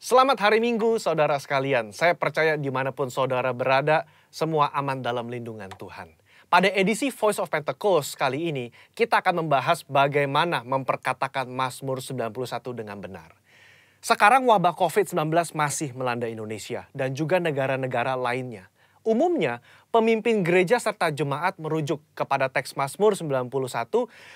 Selamat hari Minggu, saudara sekalian. Saya percaya dimanapun saudara berada, semua aman dalam lindungan Tuhan. Pada edisi Voice of Pentecost kali ini, kita akan membahas bagaimana memperkatakan Mazmur 91 dengan benar. Sekarang wabah COVID-19 masih melanda Indonesia dan juga negara-negara lainnya. Umumnya, pemimpin gereja serta jemaat merujuk kepada teks Mazmur 91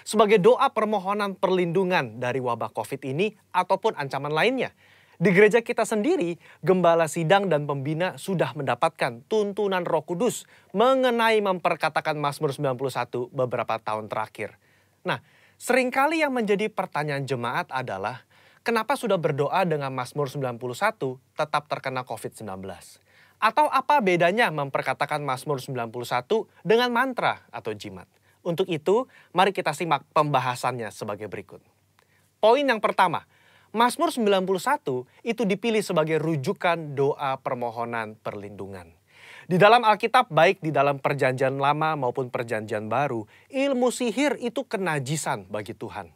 sebagai doa permohonan perlindungan dari wabah COVID ini ataupun ancaman lainnya. Di gereja kita sendiri, gembala sidang dan pembina sudah mendapatkan tuntunan Roh Kudus mengenai memperkatakan Mazmur 91 beberapa tahun terakhir. Nah, seringkali yang menjadi pertanyaan jemaat adalah, kenapa sudah berdoa dengan Mazmur 91 tetap terkena COVID-19? Atau apa bedanya memperkatakan Mazmur 91 dengan mantra atau jimat? Untuk itu, mari kita simak pembahasannya sebagai berikut. Poin yang pertama, Mazmur 91 itu dipilih sebagai rujukan doa permohonan perlindungan. Di dalam Alkitab, baik di dalam Perjanjian Lama maupun Perjanjian Baru, ilmu sihir itu kenajisan bagi Tuhan.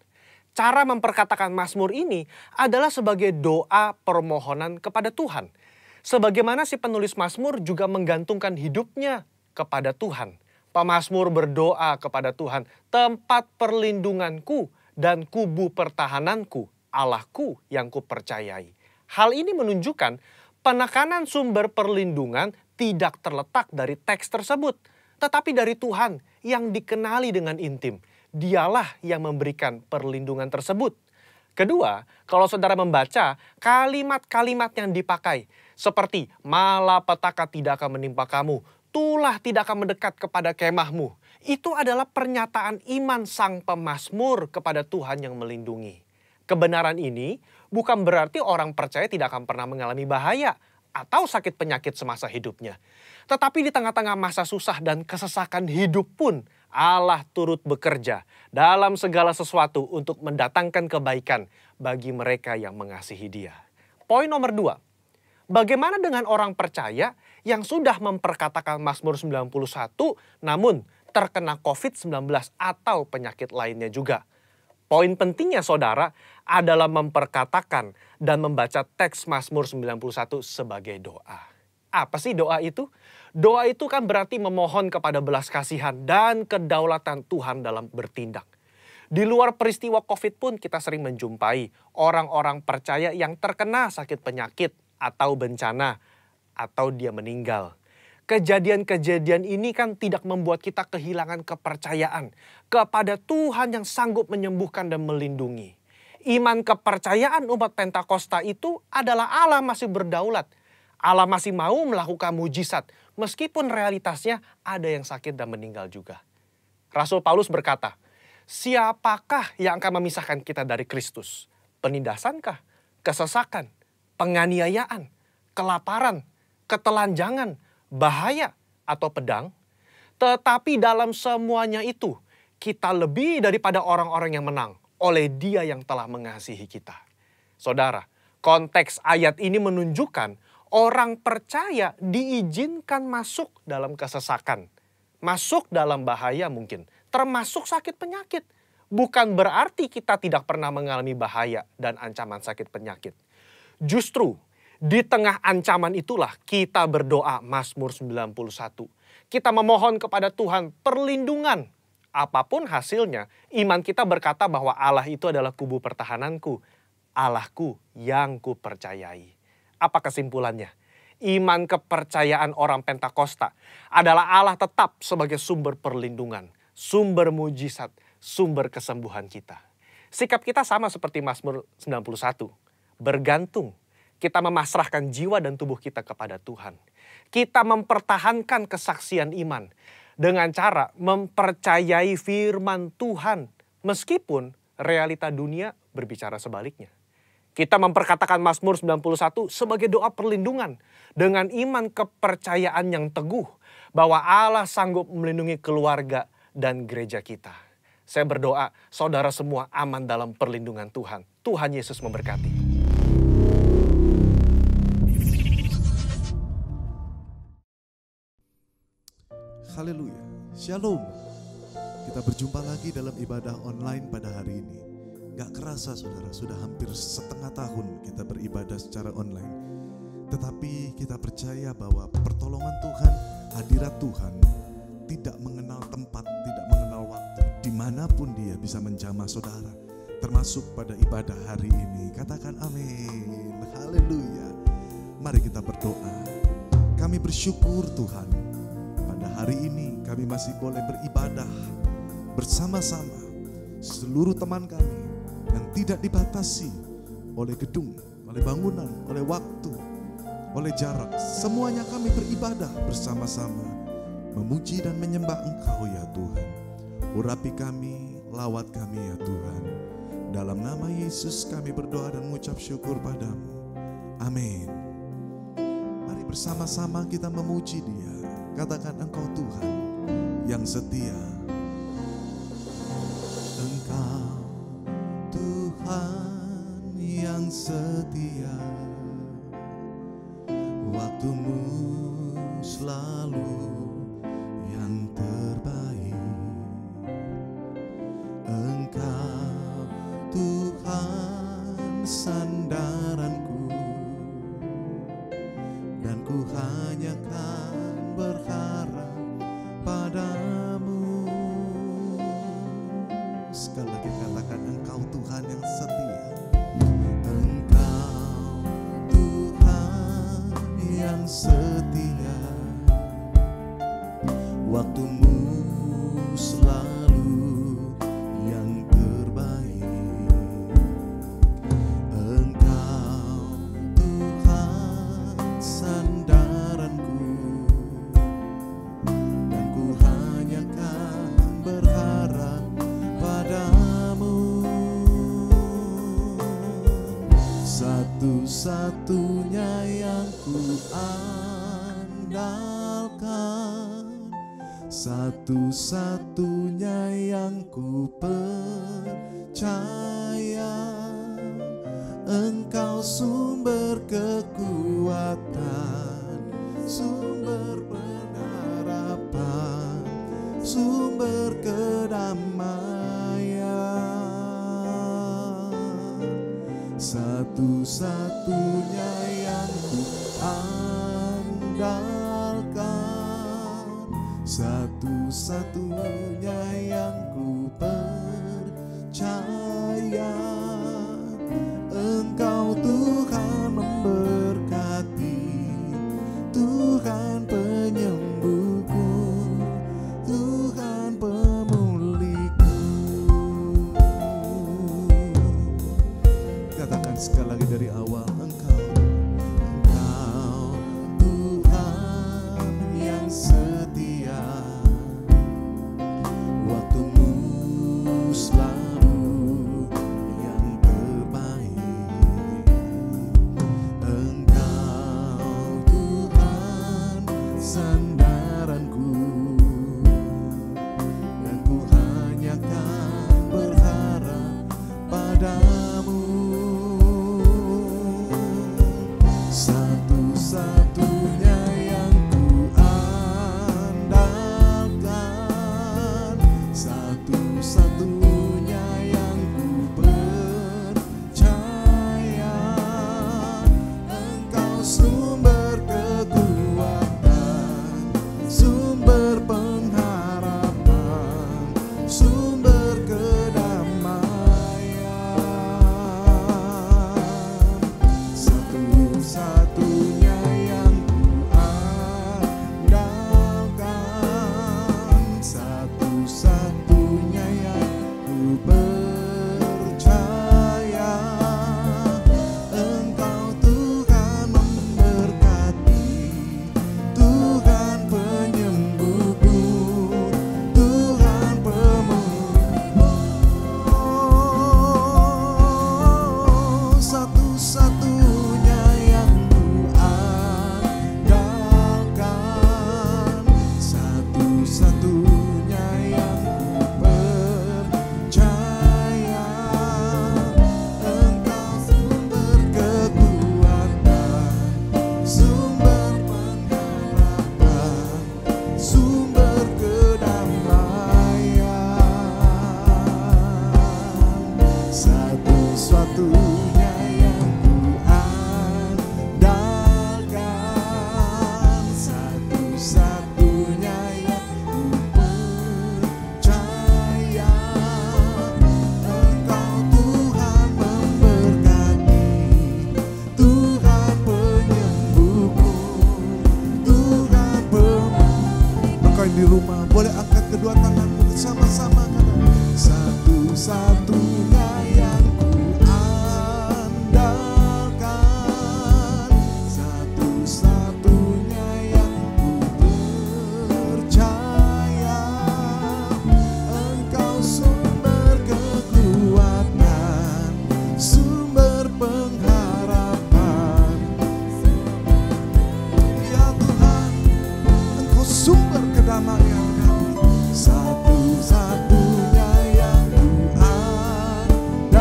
Cara memperkatakan Mazmur ini adalah sebagai doa permohonan kepada Tuhan. Sebagaimana si penulis Mazmur juga menggantungkan hidupnya kepada Tuhan. Pemazmur berdoa kepada Tuhan, tempat perlindunganku dan kubu pertahananku, Allahku yang kupercayai. Hal ini menunjukkan penekanan sumber perlindungan tidak terletak dari teks tersebut, tetapi dari Tuhan yang dikenali dengan intim. Dialah yang memberikan perlindungan tersebut. Kedua, kalau saudara membaca kalimat-kalimat yang dipakai, seperti malapetaka tidak akan menimpa kamu, tulah tidak akan mendekat kepada kemahmu. Itu adalah pernyataan iman sang pemazmur kepada Tuhan yang melindungi. Kebenaran ini bukan berarti orang percaya tidak akan pernah mengalami bahaya atau sakit penyakit semasa hidupnya. Tetapi di tengah-tengah masa susah dan kesesakan hidup pun, Allah turut bekerja dalam segala sesuatu untuk mendatangkan kebaikan bagi mereka yang mengasihi Dia. Poin nomor 2. Bagaimana dengan orang percaya yang sudah memperkatakan Mazmur 91 namun terkena COVID-19 atau penyakit lainnya juga? Poin pentingnya saudara adalah memperkatakan dan membaca teks Mazmur 91 sebagai doa. Apa sih doa itu? Doa itu kan berarti memohon kepada belas kasihan dan kedaulatan Tuhan dalam bertindak. Di luar peristiwa COVID pun kita sering menjumpai orang-orang percaya yang terkena sakit penyakit atau bencana atau dia meninggal. Kejadian-kejadian ini kan tidak membuat kita kehilangan kepercayaan kepada Tuhan yang sanggup menyembuhkan dan melindungi. Iman kepercayaan umat Pentakosta itu adalah Allah masih berdaulat. Allah masih mau melakukan mujizat meskipun realitasnya ada yang sakit dan meninggal juga. Rasul Paulus berkata, siapakah yang akan memisahkan kita dari Kristus? Penindasankah? Kesesakan? Penganiayaan? Kelaparan? Ketelanjangan? Bahaya? Atau pedang? Tetapi dalam semuanya itu, kita lebih daripada orang-orang yang menang oleh Dia yang telah mengasihi kita. Saudara, konteks ayat ini menunjukkan orang percaya diizinkan masuk dalam kesesakan, masuk dalam bahaya mungkin, termasuk sakit penyakit. Bukan berarti kita tidak pernah mengalami bahaya dan ancaman sakit penyakit. Justru di tengah ancaman itulah kita berdoa Mazmur 91. Kita memohon kepada Tuhan perlindungan. Apapun hasilnya, iman kita berkata bahwa Allah itu adalah kubu pertahananku, Allahku yang kupercayai. Apa kesimpulannya? Iman kepercayaan orang Pentakosta adalah Allah tetap sebagai sumber perlindungan, sumber mujizat, sumber kesembuhan kita. Sikap kita sama seperti Mazmur 91. Bergantung, kita memasrahkan jiwa dan tubuh kita kepada Tuhan. Kita mempertahankan kesaksian iman dengan cara mempercayai firman Tuhan meskipun realita dunia berbicara sebaliknya. Kita memperkatakan Mazmur 91 sebagai doa perlindungan dengan iman kepercayaan yang teguh bahwa Allah sanggup melindungi keluarga dan gereja kita. Saya berdoa saudara semua aman dalam perlindungan Tuhan. Tuhan Yesus memberkati. Haleluya, Shalom. Kita berjumpa lagi dalam ibadah online pada hari ini. Gak kerasa saudara, sudah hampir setengah tahun kita beribadah secara online. Tetapi kita percaya bahwa pertolongan Tuhan, hadirat Tuhan tidak mengenal tempat, tidak mengenal waktu. Dimanapun dia bisa menjamah saudara, termasuk pada ibadah hari ini. Katakan amin, haleluya. Mari kita berdoa. Kami bersyukur Tuhan, pada hari ini kami masih boleh beribadah bersama-sama. Seluruh teman kami yang tidak dibatasi oleh gedung, oleh bangunan, oleh waktu, oleh jarak. Semuanya kami beribadah bersama-sama, memuji dan menyembah Engkau ya Tuhan. Urapi kami, lawat kami ya Tuhan. Dalam nama Yesus kami berdoa dan mengucap syukur padamu. Amin. Mari bersama-sama kita memuji Dia. Katakan, Engkau Tuhan yang setia. Engkau Tuhan yang setia, waktumu selalu yang terbaik. Engkau Tuhan sandaranku, dan ku hanya kan berharap padamu. Sekali lagi katakan, Engkau Tuhan yang setia. Engkau Tuhan yang setia, waktumu selalu yang terbaik. Engkau Tuhan sandaranku, dan ku hanya kan berharap padamu. Satu-satunya yang ku andalkan, satu-satunya yang ku percaya. Engkau sumber kekuatan, sumber pengharapan, sumber kedamaian. Satu-satunya yang ku andalkan, satu-satunya yang ku percaya. Engkau Tuhan memberkati, Tuhan penyembuhku, Tuhan pemulihku. Katakan sekali lagi dari awal, Engkau Tuhan yang setia, waktumu selalu yang terbaik. Engkau Tuhan sandal di rumah boleh angkat kedua tanganmu bersama-sama. Satu-satunya yang ku andalkan, satu-satunya yang ku percaya, Engkau sumber kekuatan, sumber pengharapan. Ya Tuhan, Engkau sumber kedamaian kami. Satu-satunya yang ku andalkan,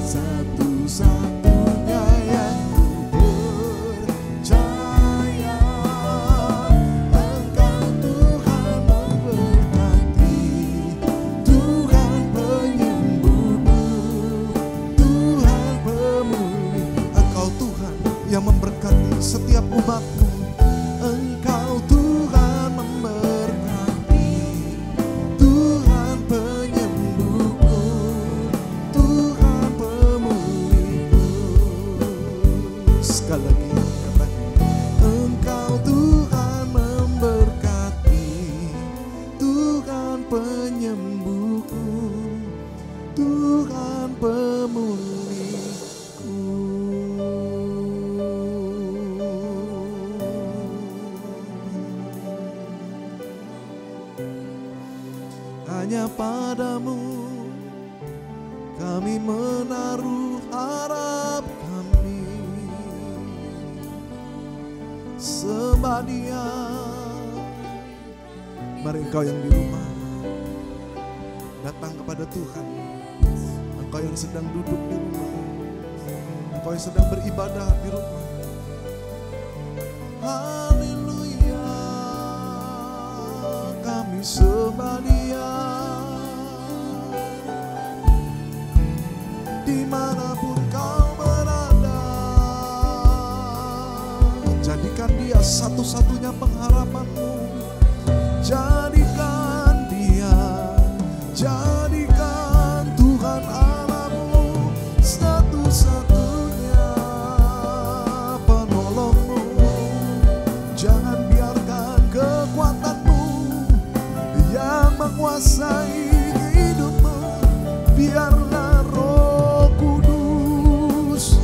satu-satunya yang ku percaya, Engkau Tuhan memberkati, Tuhan penyembuhku, Tuhan pemulih. Engkau Tuhan yang memberkati setiap umat-Mu. Engkau Tuhan memberkati, Tuhan penyembuhku, Tuhan pemulihku. Sekali lagi katakan, Engkau Tuhan memberkati, Tuhan penyembuhku, Tuhan pemulihku. Hanya padamu kami menaruh harap kami, sembah Dia. Mari engkau yang di rumah datang kepada Tuhan. Engkau yang sedang duduk di rumah, engkau yang sedang beribadah di rumah. Haleluya, kami sembah Dia. Dimanapun kau berada, jadikan Dia satu-satunya pengharapanmu. Jadikan Dia, jadikan Tuhan Allahmu satu-satunya penolongmu. Jangan biarkan kekuatanmu yang menguasai hidupmu. Biarlah Roh Kudus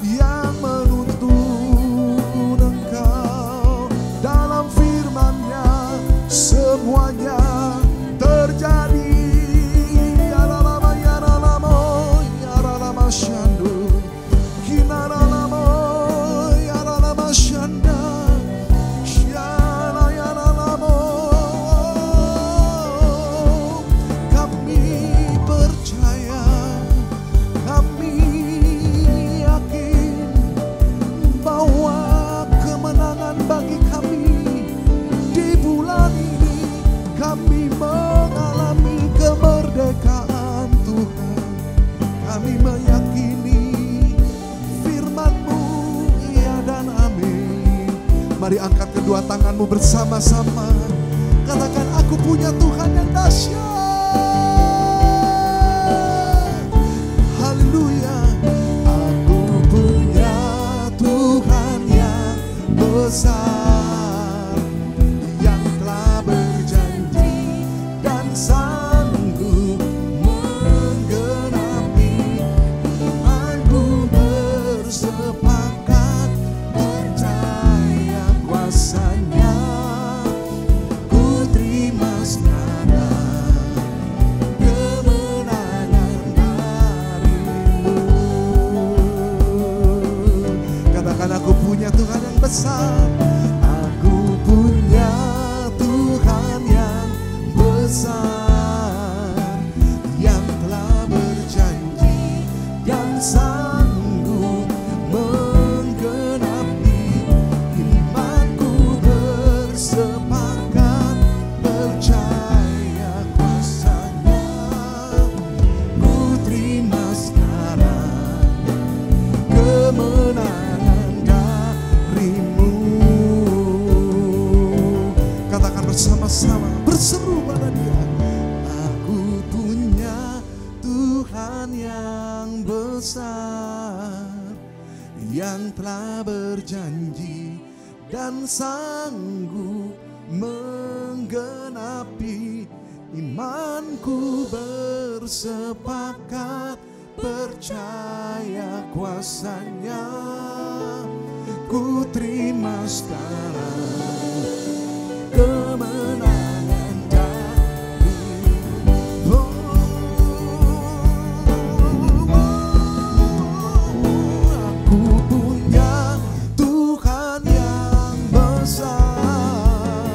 yang menuntun engkau dalam firman-Nya. Semuanya terjadi. Yaralama yaralamo yaralama syandu kinaralamo yaralama syanda syala yaralamo. Kami percaya, kami yakin bahwa kemenangan bagi kami di bulan ini. Kami mengalami kemerdekaan Tuhan. Kami meyakini firman-Mu, ya dan amin. Mari angkat kedua tanganmu bersama-sama. Katakan, aku punya Tuhan yang dahsyat. Haleluya. Aku punya Tuhan yang besar, yang telah berjanji dan sanggup menggenapi. Imanku bersepakat percaya kuasa-Nya. Ku terima sekarang kemenangan darimu. Katakan, aku punya Tuhan yang besar. Aku punya Tuhan yang besar, yang telah berjanji dan sanggup menggenapi. Imanku bersepakat percaya kuasa-Nya. Ku terima sekarang kemenangan darimu. Katakan bersama-sama, berseru pada Dia. Aku punya Tuhan yang besar, yang telah berjanji dan sanggup menggenapi. Imanku bersepakat percaya kuasanya. Ku terima sekarang kemenangan dari-Mu. Aku punya Tuhan yang besar,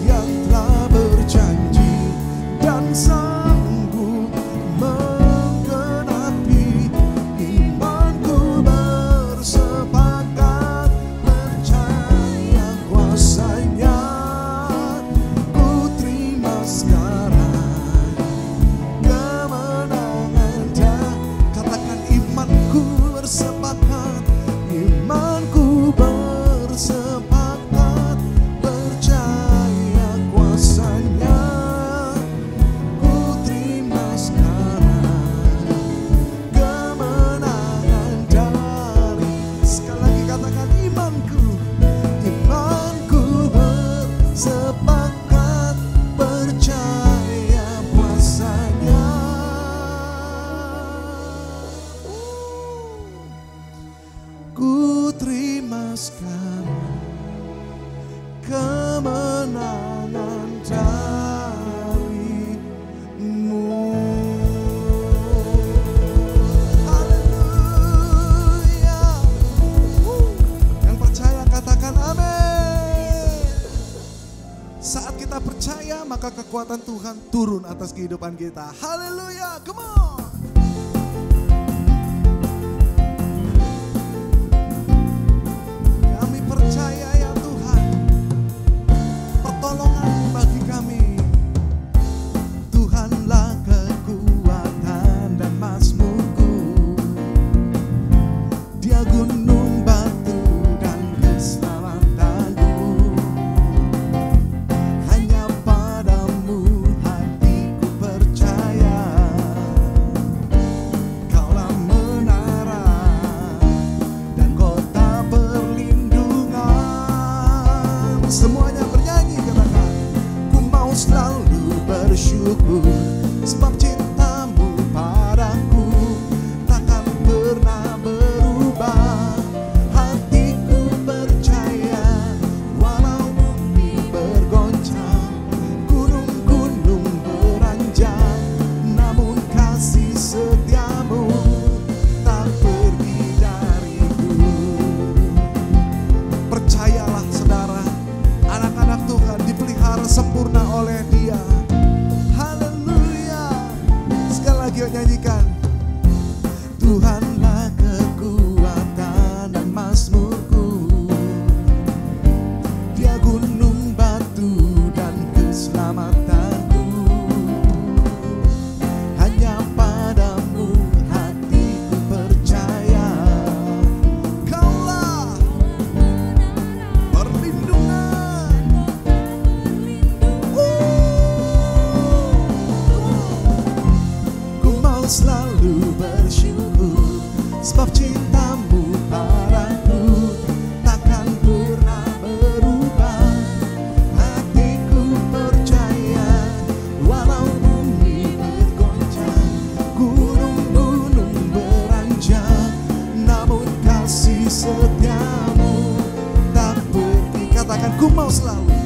yang telah berjanji dan sanggup menggenapi. Imanku bersepakat percaya kuasanya. Ku terima sekarang kemenangan dan katakan imanku bersepakat. Imanku bersepakat percaya kuasanya. Ku terima sekarang kemenangan dari. Sekali lagi katakan imanku. Imanku bersepakat percaya kuasanya. Ku terima sekarang kemenangan dari-Mu. Haleluya. Yang percaya katakan amin. Saat kita percaya, maka kekuatan Tuhan turun atas kehidupan kita. Haleluya, come on. Kami percaya ya Tuhan, pertolongan bagi kami. Tuhanlah kekuatan dan mazmurku. Dia gunung batu dan keselamatanku. Hanya padamu hatiku percaya. Kaulah menara dan kota perlindungan. Semuanya bernyanyi katakan, ku mau selalu bersyukur sebab cintamu padaku takkan pernah berubah. Hatiku percaya walau bumi bergoncang, gunung-gunung beranjak, namun kasih setiamu tak pergi dariku. Percayalah saudara, anak-anak Tuhan dipelihara sempurna oleh Dia. Haleluya. Sekali lagi yuk nyanyikan. Tuhanlah kekuatan dan mazmurku. Dia gunung batu dan keselamatanku. Hanya padamu hatiku percaya. Kaulah perlindungan. Ku mau selalu bersyukur sebab cintamu padaku takkan pernah berubah. Hatiku percaya walau bumi bergoncang, gunung-gunung beranjak, namun kasih setiamu tak pergi. Katakan ku mau selalu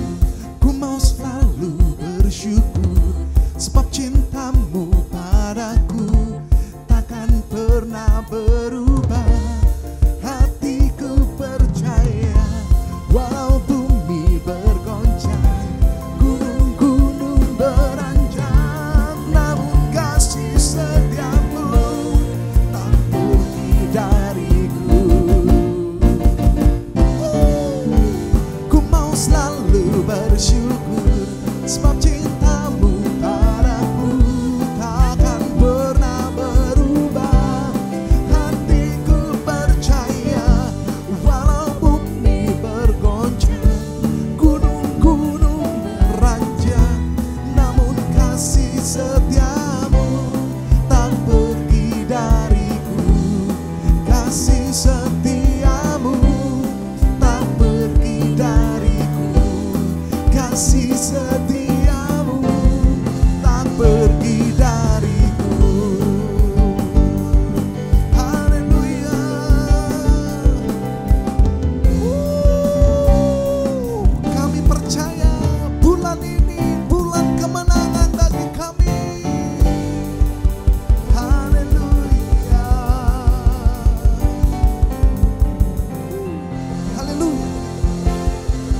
bersyukur sebab cintamu padaku takkan pernah berubah. Hatiku percaya walau bumi bergoncang, gunung-gunung beranjak, namun kasih setiamu tak pergi dariku. Ku mau selalu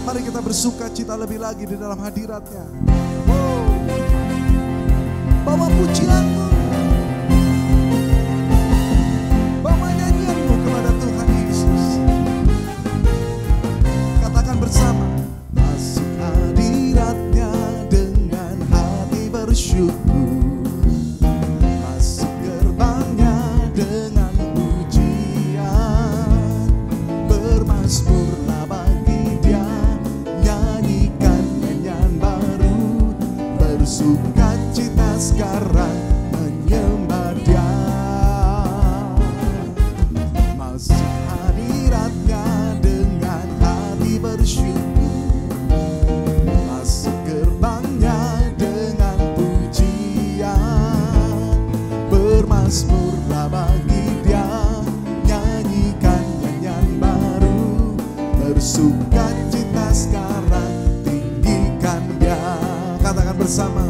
Mari kita bersuka cita lebih lagi di dalam hadirat-Nya. Bawa pujian-Mu, bawa nyanyian-Mu kepada Tuhan Yesus. Katakan bersama, masuk hadirat-Nya dengan hati bersyukur, masuk gerbang-Nya dengan pujian, bermazmurlah bagi Dia, nyanyikan nyanyian baru, bersukacita sekarang menyembah Dia. Masuk hadirat-Nya dengan hati bersyukur, masuk gerbang-Nya dengan pujian, bermazmurlah bagi Dia, nyanyikan nyanyian baru, bersukacita sekarang tinggikan Dia. Katakan bersama,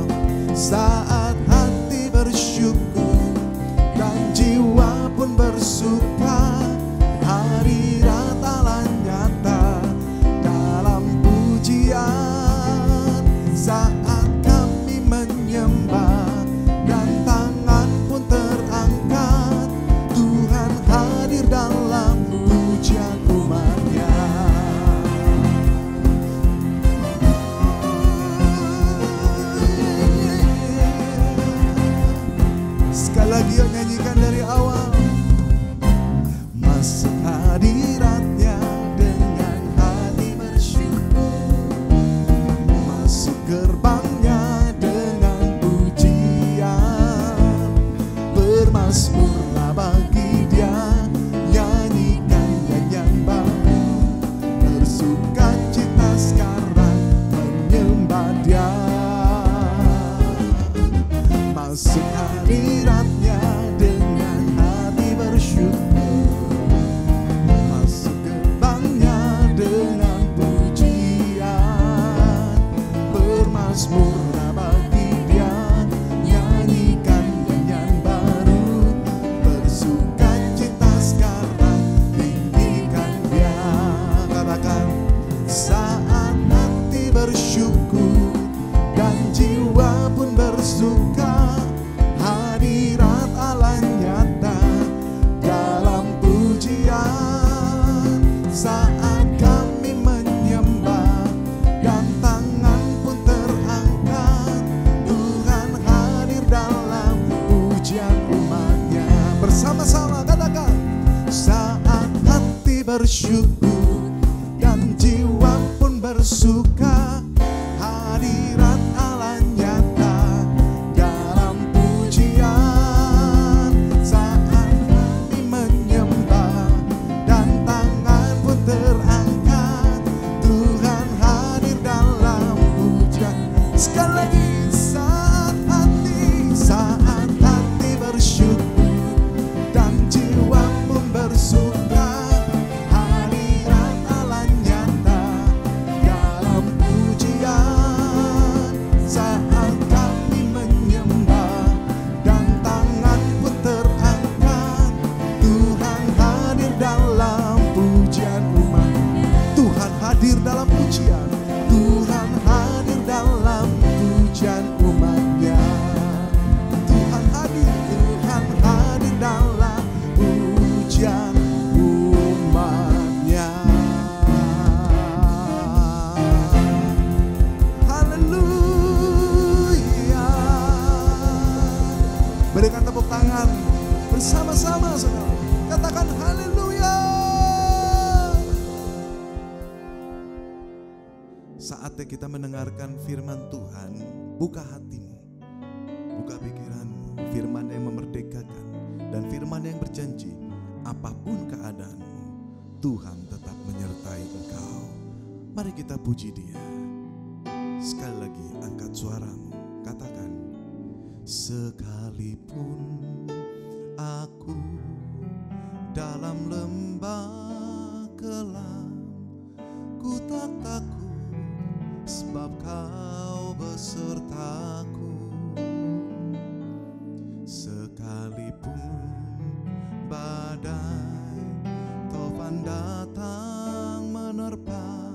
saat hati bersyukur dan jiwa pun bersuka, hadirat Allah nyata dalam pujian. Saat kami menyembah dan tangan pun terangkat, Tuhan hadir dalam pujian umat-Nya. Sekali lagi yuk nyanyikan dari awal. Masuk hadirat-Nya dengan hati bersyukur, masuk gerbang-Nya dengan pujian, bermazmurlah bagi Dia, nyanyikan nyanyian baru, bersukacita sekarang menyembah Dia. Masuk hadirat-Nya dengan hati bersyukur, masuk gerbang-Nya dengan pujian, bermazmurlah bagi Dia, nyanyikan nyanyian baru, bersukacita sekarang tinggikan Dia. Katakan, saat hati bersyukur dan jiwa pun bersuka, hadirat Allah nyata dalam pujian. Saat kami menyembah dan tangan pun terangkat, Tuhan hadir dalam pujian umat-Nya. Bersama-sama katakan, saat hati bersyukur dan jiwa pun bersuka, hadirat Allah nyata dalam pujian. Saat kami menyembah dan tangan pun terangkat, Tuhan hadir dalam pujian. Sekali lagi, saat hati bersyukur dan jiwa pun bersuka, hadirat Allah nyata dalam pujian. Saat kami menyembah dan tangan pun terangkat, Tuhan hadir dalam pujian umat. Tuhan hadir dalam pujian, Tuhan hadir dalam pujian umat-Nya. Tuhan hadir dalam pujian umat-Nya. Haleluya. Berikan tepuk tangan bersama-sama saudara. Katakan haleluya. Saatnya kita mendengarkan firman Tuhan. Buka hatimu, buka pikiranmu. Firman yang memerdekakan dan firman yang berjanji, apapun keadaanmu, Tuhan tetap menyertai engkau. Mari kita puji Dia. Sekali lagi angkat suaramu, katakan, sekalipun aku dalam lembah kelam, ku tak takut sebab Kau besertaku. Sekalipun badai tofan datang menerpa,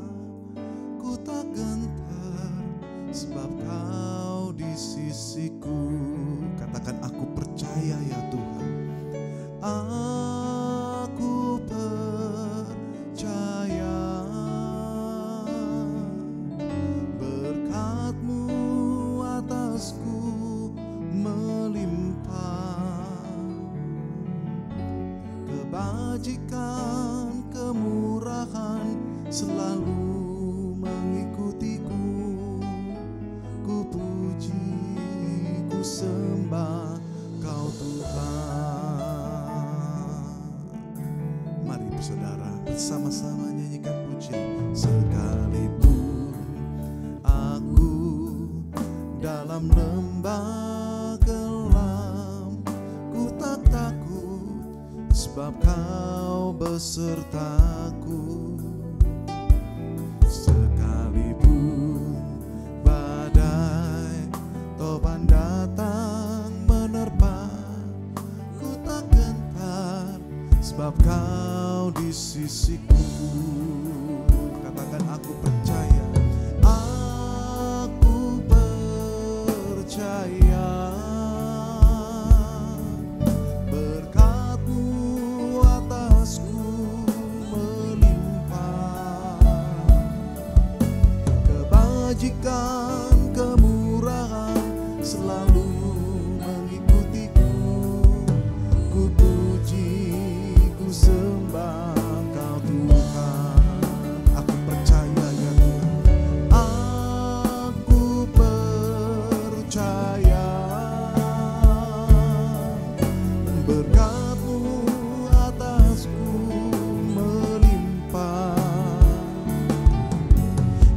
kebajikan, kemurahan selalu mengikutiku. Ku puji, ku sembah Kau Tuhan. Mari saudara bersama-sama nyanyikan pujian. Sekalipun aku dalam lembah gelap, ku tak takut sebab Kau besertaku. Sekalipun badai topan datang menerpa, ku tak gentar sebab Kau di sisiku. Katakan aku percaya, aku percaya. Berkat-Mu atasku melimpah, kebajikan, kemurahan selalu mengikutiku. Ku puji, ku sembah Kau Tuhan. Aku percaya ya Tuhan, aku percaya. Berkat-Mu atasku melimpah,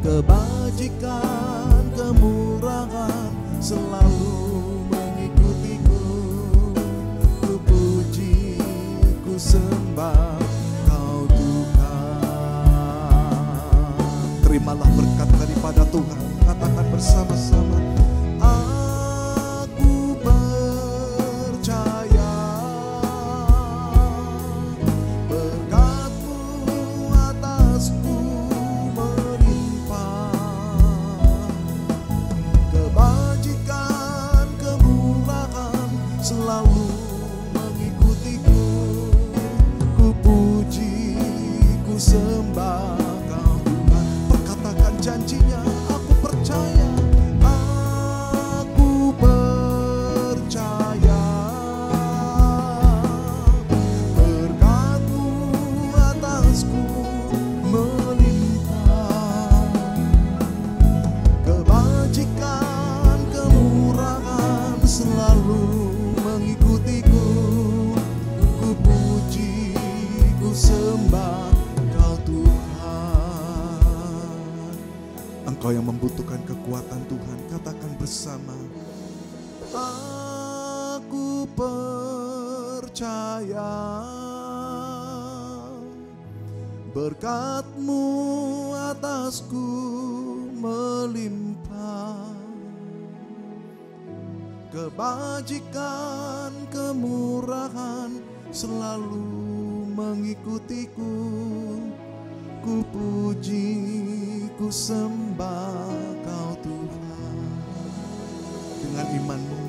kebajikan, kemurahan selalu mengikutiku. Ku puji, ku sembah Kau Tuhan. Terimalah berkat daripada Tuhan. Katakan bersama-sama, aku percaya. Berkat-Mu atasku melimpah, kebajikan, kemurahan selalu mengikutiku. Ku puji, ku sembah Kau Tuhan. Perkatakan janjinya, aku percaya, aku percaya. Berkat-Mu atasku melimpah, kebajikan, kemurahan selalu mengikutiku. Ku puji, ku sembah Kau Tuhan. Engkau yang membutuhkan kekuatan Tuhan, katakan bersama, aku percaya. Berkat-Mu atasku melimpah, kebajikan, kemurahan selalu mengikutiku. Ku puji, ku sembah Kau Tuhan. Dengan imanmu,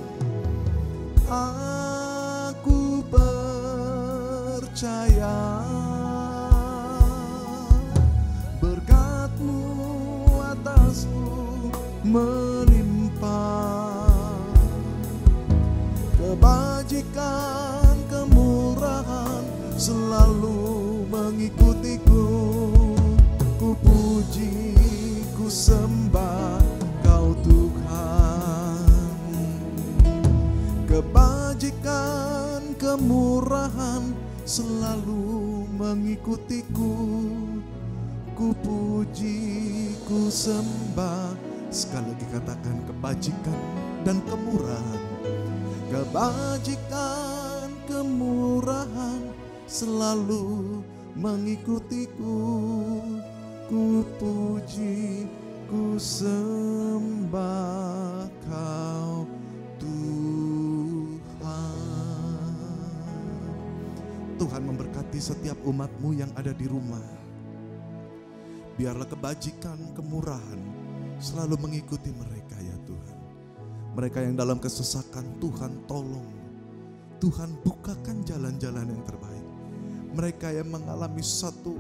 aku percaya. Berkat-Mu atasku melimpah, kebajikan, kemurahan selalu mengikutiku. Ku puji, ku sembah Kau Tuhan. Kebajikan, kemurahan selalu mengikutiku. Ku puji, ku sembah. Sekali lagi katakan, kebajikan dan kemurahan. Kebajikan, kemurahan selalu mengikutiku. Ku puji, ku sembah Kau Tuhan. Tuhan memberkati setiap umat-Mu yang ada di rumah. Biarlah kebajikan, kemurahan selalu mengikuti mereka ya Tuhan. Mereka yang dalam kesesakan, Tuhan tolong. Tuhan bukakan jalan-jalan yang terbaik. Mereka yang mengalami satu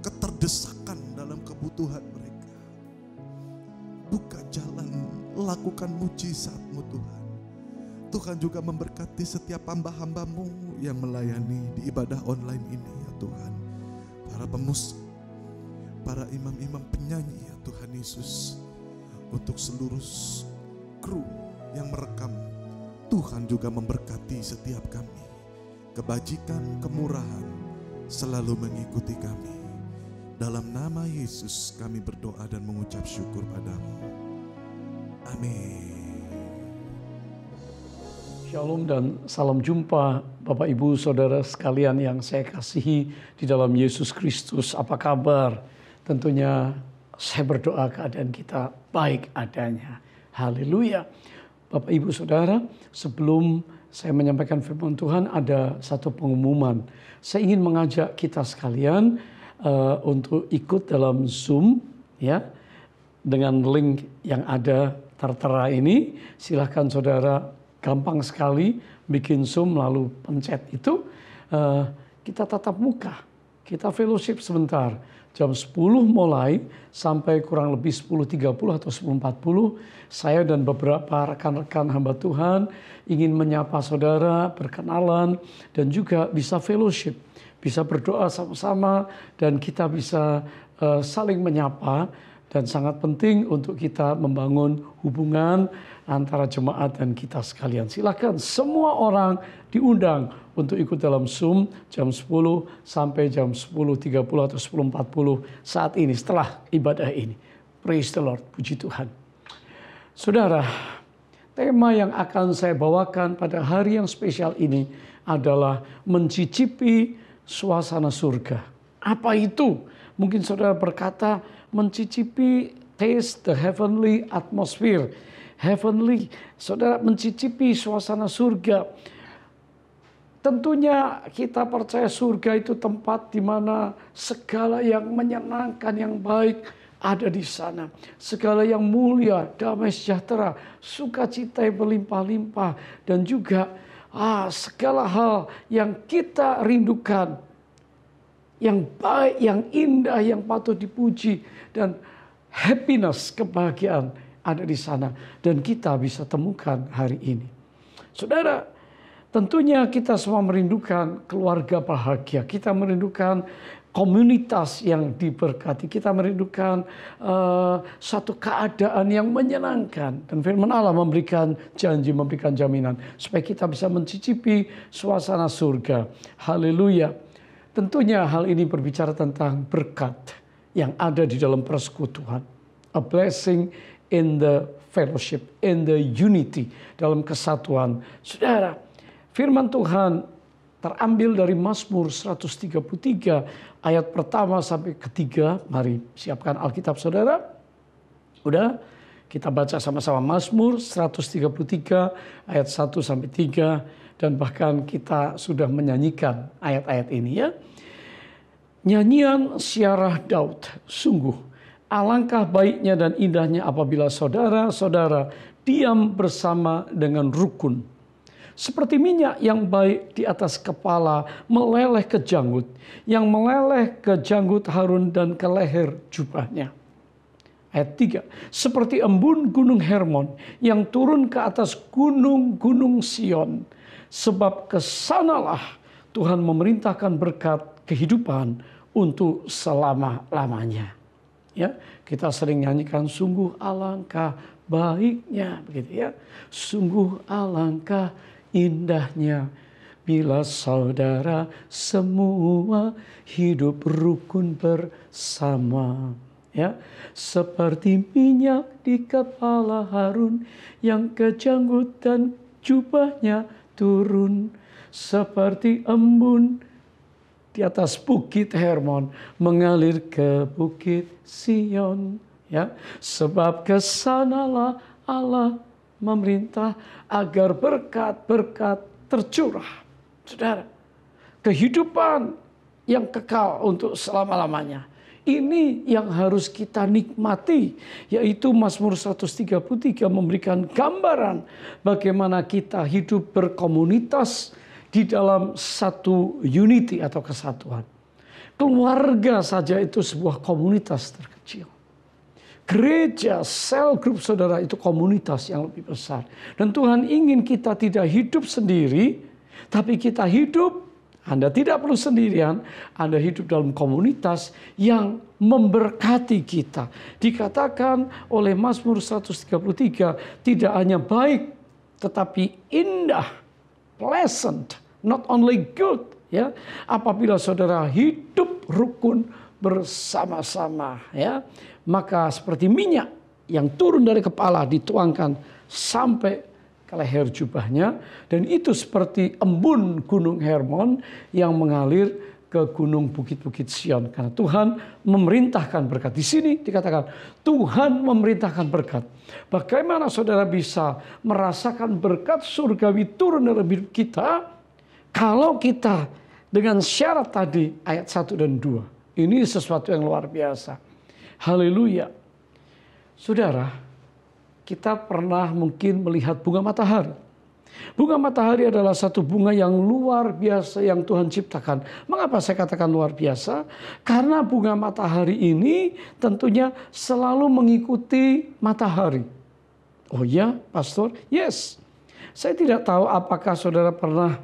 keterdesakan dalam kebutuhan mereka, buka jalan, lakukan mujizat-Mu Tuhan. Tuhan juga memberkati setiap hamba-hamba-Mu yang melayani di ibadah online ini ya Tuhan. Para pemusik, para imam-imam penyanyi ya Tuhan Yesus. Untuk seluruh kru yang merekam, Tuhan juga memberkati setiap kami. Kebajikan, kemurahan selalu mengikuti kami. Dalam nama Yesus kami berdoa dan mengucap syukur padamu. Amin. Shalom dan salam jumpa Bapak Ibu Saudara sekalian yang saya kasihi di dalam Yesus Kristus. Apa kabar? Tentunya saya berdoa keadaan kita baik adanya. Haleluya. Bapak Ibu Saudara, sebelum saya menyampaikan firman Tuhan ada satu pengumuman. Saya ingin mengajak kita sekalian untuk ikut dalam Zoom ya. Dengan link yang ada tertera ini, silahkan saudara gampang sekali bikin Zoom lalu pencet itu. Kita tatap muka, kita fellowship sebentar. Jam 10 mulai sampai kurang lebih 10.30 atau 10.40. Saya dan beberapa rekan-rekan hamba Tuhan ingin menyapa saudara, berkenalan, dan juga bisa fellowship. Bisa berdoa sama-sama dan kita bisa saling menyapa. Dan sangat penting untuk kita membangun hubungan antara jemaat dan kita sekalian. Silakan semua orang diundang untuk ikut dalam Zoom jam 10 sampai jam 10.30 atau 10.40 saat ini setelah ibadah ini. Praise the Lord, puji Tuhan. Saudara, tema yang akan saya bawakan pada hari yang spesial ini adalah mencicipi suasana surga. Apa itu? Mungkin saudara berkata, mencicipi, taste the heavenly atmosphere. Heavenly, saudara mencicipi suasana surga. Tentunya kita percaya surga itu tempat di mana segala yang menyenangkan, yang baik ada di sana. Segala yang mulia, damai sejahtera, sukacita yang berlimpah-limpah. Dan juga segala hal yang kita rindukan. Yang baik, yang indah, yang patut dipuji. Dan happiness, kebahagiaan ada di sana. Dan kita bisa temukan hari ini. Saudara, tentunya kita semua merindukan keluarga bahagia. Kita merindukan komunitas yang diberkati. Kita merindukan satu keadaan yang menyenangkan. Dan firman Allah memberikan janji, memberikan jaminan. Supaya kita bisa mencicipi suasana surga. Haleluya. Tentunya hal ini berbicara tentang berkat yang ada di dalam persekutuan. A blessing in the fellowship, in the unity, dalam kesatuan. Saudara, firman Tuhan terambil dari Mazmur 133 ayat pertama sampai ketiga. Mari siapkan Alkitab saudara. Udah, kita baca sama-sama Mazmur 133 ayat 1 sampai 3. Dan bahkan kita sudah menyanyikan ayat-ayat ini ya. Nyanyian siarah Daud, sungguh alangkah baiknya dan indahnya apabila saudara-saudara diam bersama dengan rukun. Seperti minyak yang baik di atas kepala meleleh ke janggut, yang meleleh ke janggut Harun dan ke leher jubahnya. Ayat 3, seperti embun gunung Hermon yang turun ke atas gunung-gunung Sion. Sebab kesanalah Tuhan memerintahkan berkat kehidupan untuk selama-lamanya. Ya, kita sering nyanyikan sungguh alangkah baiknya, begitu ya. Sungguh alangkah indahnya bila saudara semua hidup rukun bersama. Ya, seperti minyak di kepala Harun yang ke janggut dan jubahnya turun, seperti embun di atas bukit Hermon mengalir ke bukit Sion. Ya, sebab kesanalah Allah memerintah agar berkat-berkat tercurah. Saudara, kehidupan yang kekal untuk selama-lamanya. Ini yang harus kita nikmati, yaitu Mazmur 133 memberikan gambaran bagaimana kita hidup berkomunitas di dalam satu unity atau kesatuan. Keluarga saja itu sebuah komunitas terkecil. Gereja, sel grup saudara itu komunitas yang lebih besar. Dan Tuhan ingin kita tidak hidup sendiri, tapi kita hidup, Anda tidak perlu sendirian, Anda hidup dalam komunitas yang memberkati kita. Dikatakan oleh Mazmur 133, tidak hanya baik, tetapi indah, pleasant, not only good. Ya, apabila saudara hidup rukun bersama-sama, ya, maka seperti minyak yang turun dari kepala dituangkan sampai ke leher jubahnya, dan itu seperti embun gunung Hermon yang mengalir ke gunung bukit-bukit Sion, karena Tuhan memerintahkan berkat. Di sini dikatakan Tuhan memerintahkan berkat. Bagaimana saudara bisa merasakan berkat surgawi turun dalam hidup kita kalau kita dengan syarat tadi ayat 1 dan 2. Ini sesuatu yang luar biasa. Haleluya. Saudara, kita pernah mungkin melihat bunga matahari. Bunga matahari adalah satu bunga yang luar biasa yang Tuhan ciptakan. Mengapa saya katakan luar biasa? Karena bunga matahari ini tentunya selalu mengikuti matahari. Oh ya, Pastor? Yes. Saya tidak tahu apakah saudara pernah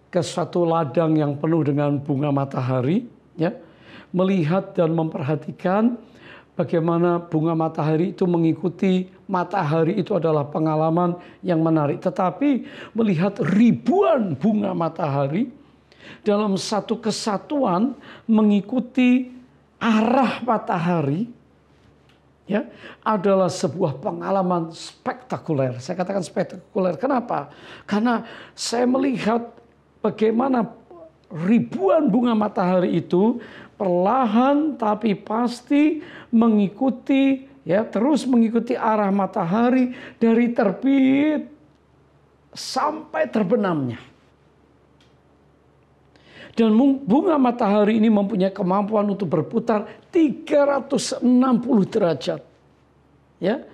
ke suatu ladang yang penuh dengan bunga matahari, ya, melihat dan memperhatikan bagaimana bunga matahari itu mengikuti matahari. Itu adalah pengalaman yang menarik. Tetapi melihat ribuan bunga matahari dalam satu kesatuan mengikuti arah matahari, ya, adalah sebuah pengalaman spektakuler. Saya katakan spektakuler. Kenapa? Karena saya melihat bagaimana ribuan bunga matahari itu perlahan tapi pasti mengikuti, ya, terus mengikuti arah matahari dari terbit sampai terbenamnya. Dan bunga matahari ini mempunyai kemampuan untuk berputar 360 derajat. Ya,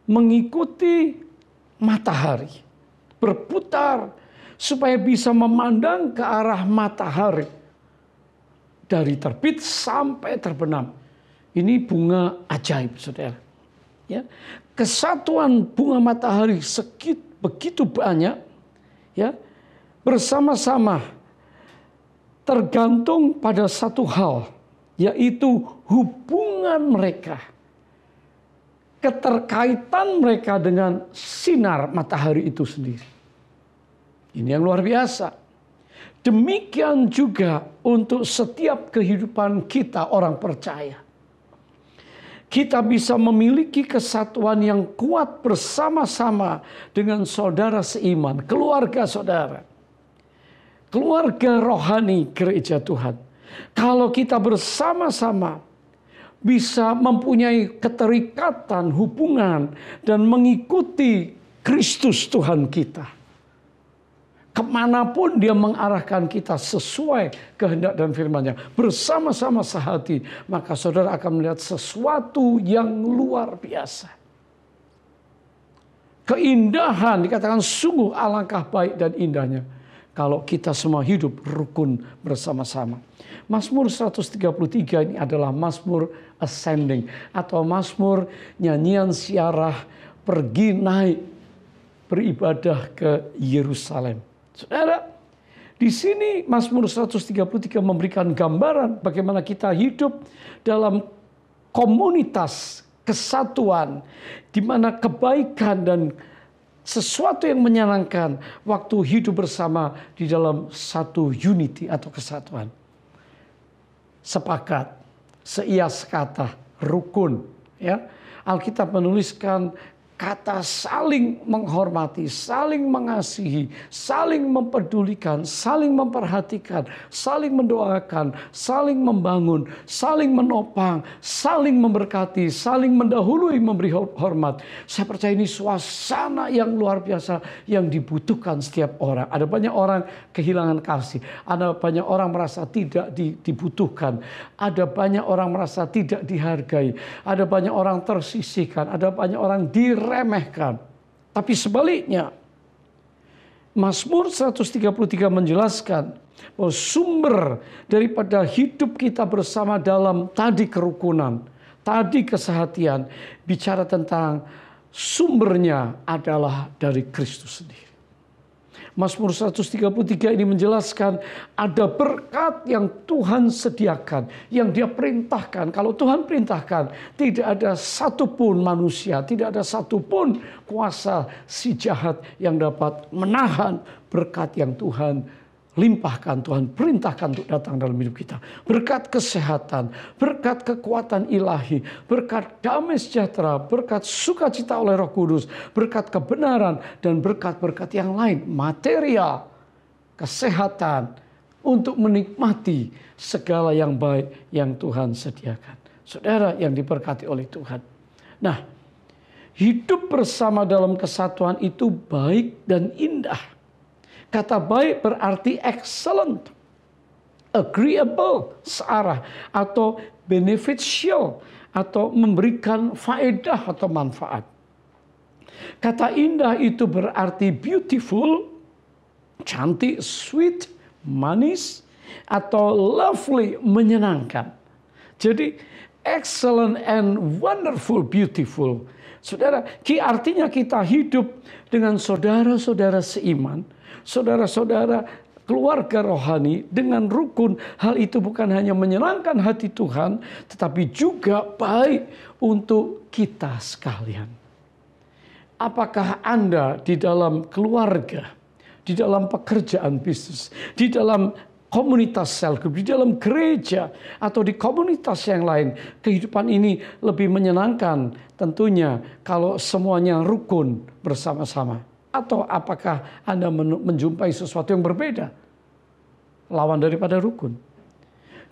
mengikuti matahari. Berputar supaya bisa memandang ke arah matahari. Dari terbit sampai terbenam. Ini bunga ajaib, saudara. Ya, kesatuan bunga matahari begitu banyak, ya, bersama-sama tergantung pada satu hal, yaitu hubungan mereka, keterkaitan mereka dengan sinar matahari itu sendiri. Ini yang luar biasa. Demikian juga untuk setiap kehidupan kita orang percaya. Kita bisa memiliki kesatuan yang kuat bersama-sama dengan saudara seiman, keluarga saudara. Keluarga rohani gereja Tuhan. Kalau kita bersama-sama bisa mempunyai keterikatan, hubungan, dan mengikuti Kristus Tuhan kita. Kemanapun dia mengarahkan kita sesuai kehendak dan firman-Nya. Bersama-sama sehati, maka saudara akan melihat sesuatu yang luar biasa. Keindahan, dikatakan sungguh alangkah baik dan indahnya kalau kita semua hidup rukun bersama-sama. Mazmur 133 ini adalah Mazmur ascending atau Mazmur nyanyian siarah pergi naik beribadah ke Yerusalem. Saudara, di sini Mazmur 133 memberikan gambaran bagaimana kita hidup dalam komunitas kesatuan, di mana kebaikan dan sesuatu yang menyenangkan waktu hidup bersama di dalam satu unity atau kesatuan. Sepakat, seias kata, rukun. Ya, Alkitab menuliskan kata saling menghormati, saling mengasihi, saling mempedulikan, saling memperhatikan, saling mendoakan, saling membangun, saling menopang, saling memberkati, saling mendahului, memberi hormat. Saya percaya ini suasana yang luar biasa yang dibutuhkan setiap orang. Ada banyak orang kehilangan kasih, ada banyak orang merasa tidak dibutuhkan, ada banyak orang merasa tidak dihargai, ada banyak orang tersisihkan, ada banyak orang diremehkan. Tapi sebaliknya, Mazmur 133 menjelaskan bahwa sumber daripada hidup kita bersama dalam tadi kerukunan, Tadi kesehatan bicara tentang sumbernya adalah dari Kristus sendiri. Mazmur 133 ini menjelaskan ada berkat yang Tuhan sediakan, yang Dia perintahkan. Kalau Tuhan perintahkan, tidak ada satupun manusia, tidak ada satupun kuasa si jahat yang dapat menahan berkat yang Tuhan limpahkan, Tuhan perintahkan untuk datang dalam hidup kita. Berkat kesehatan, berkat kekuatan ilahi, berkat damai sejahtera, berkat sukacita oleh Roh Kudus, berkat kebenaran, dan berkat-berkat yang lain. Material, kesehatan, untuk menikmati segala yang baik yang Tuhan sediakan. Saudara yang diberkati oleh Tuhan. Nah, hidup bersama dalam kesatuan itu baik dan indah. Kata baik berarti excellent, agreeable, searah, atau beneficial, atau memberikan faedah atau manfaat. Kata indah itu berarti beautiful, cantik, sweet, manis, atau lovely, menyenangkan. Jadi excellent and wonderful, beautiful. Saudara, artinya kita hidup dengan saudara-saudara seiman, saudara-saudara keluarga rohani dengan rukun. Hal itu bukan hanya menyenangkan hati Tuhan, tetapi juga baik untuk kita sekalian. Apakah Anda di dalam keluarga, di dalam pekerjaan bisnis, di dalam komunitas sel group, di dalam gereja, atau di komunitas yang lain, kehidupan ini lebih menyenangkan tentunya kalau semuanya rukun bersama-sama? Atau apakah Anda menjumpai sesuatu yang berbeda? Lawan daripada rukun.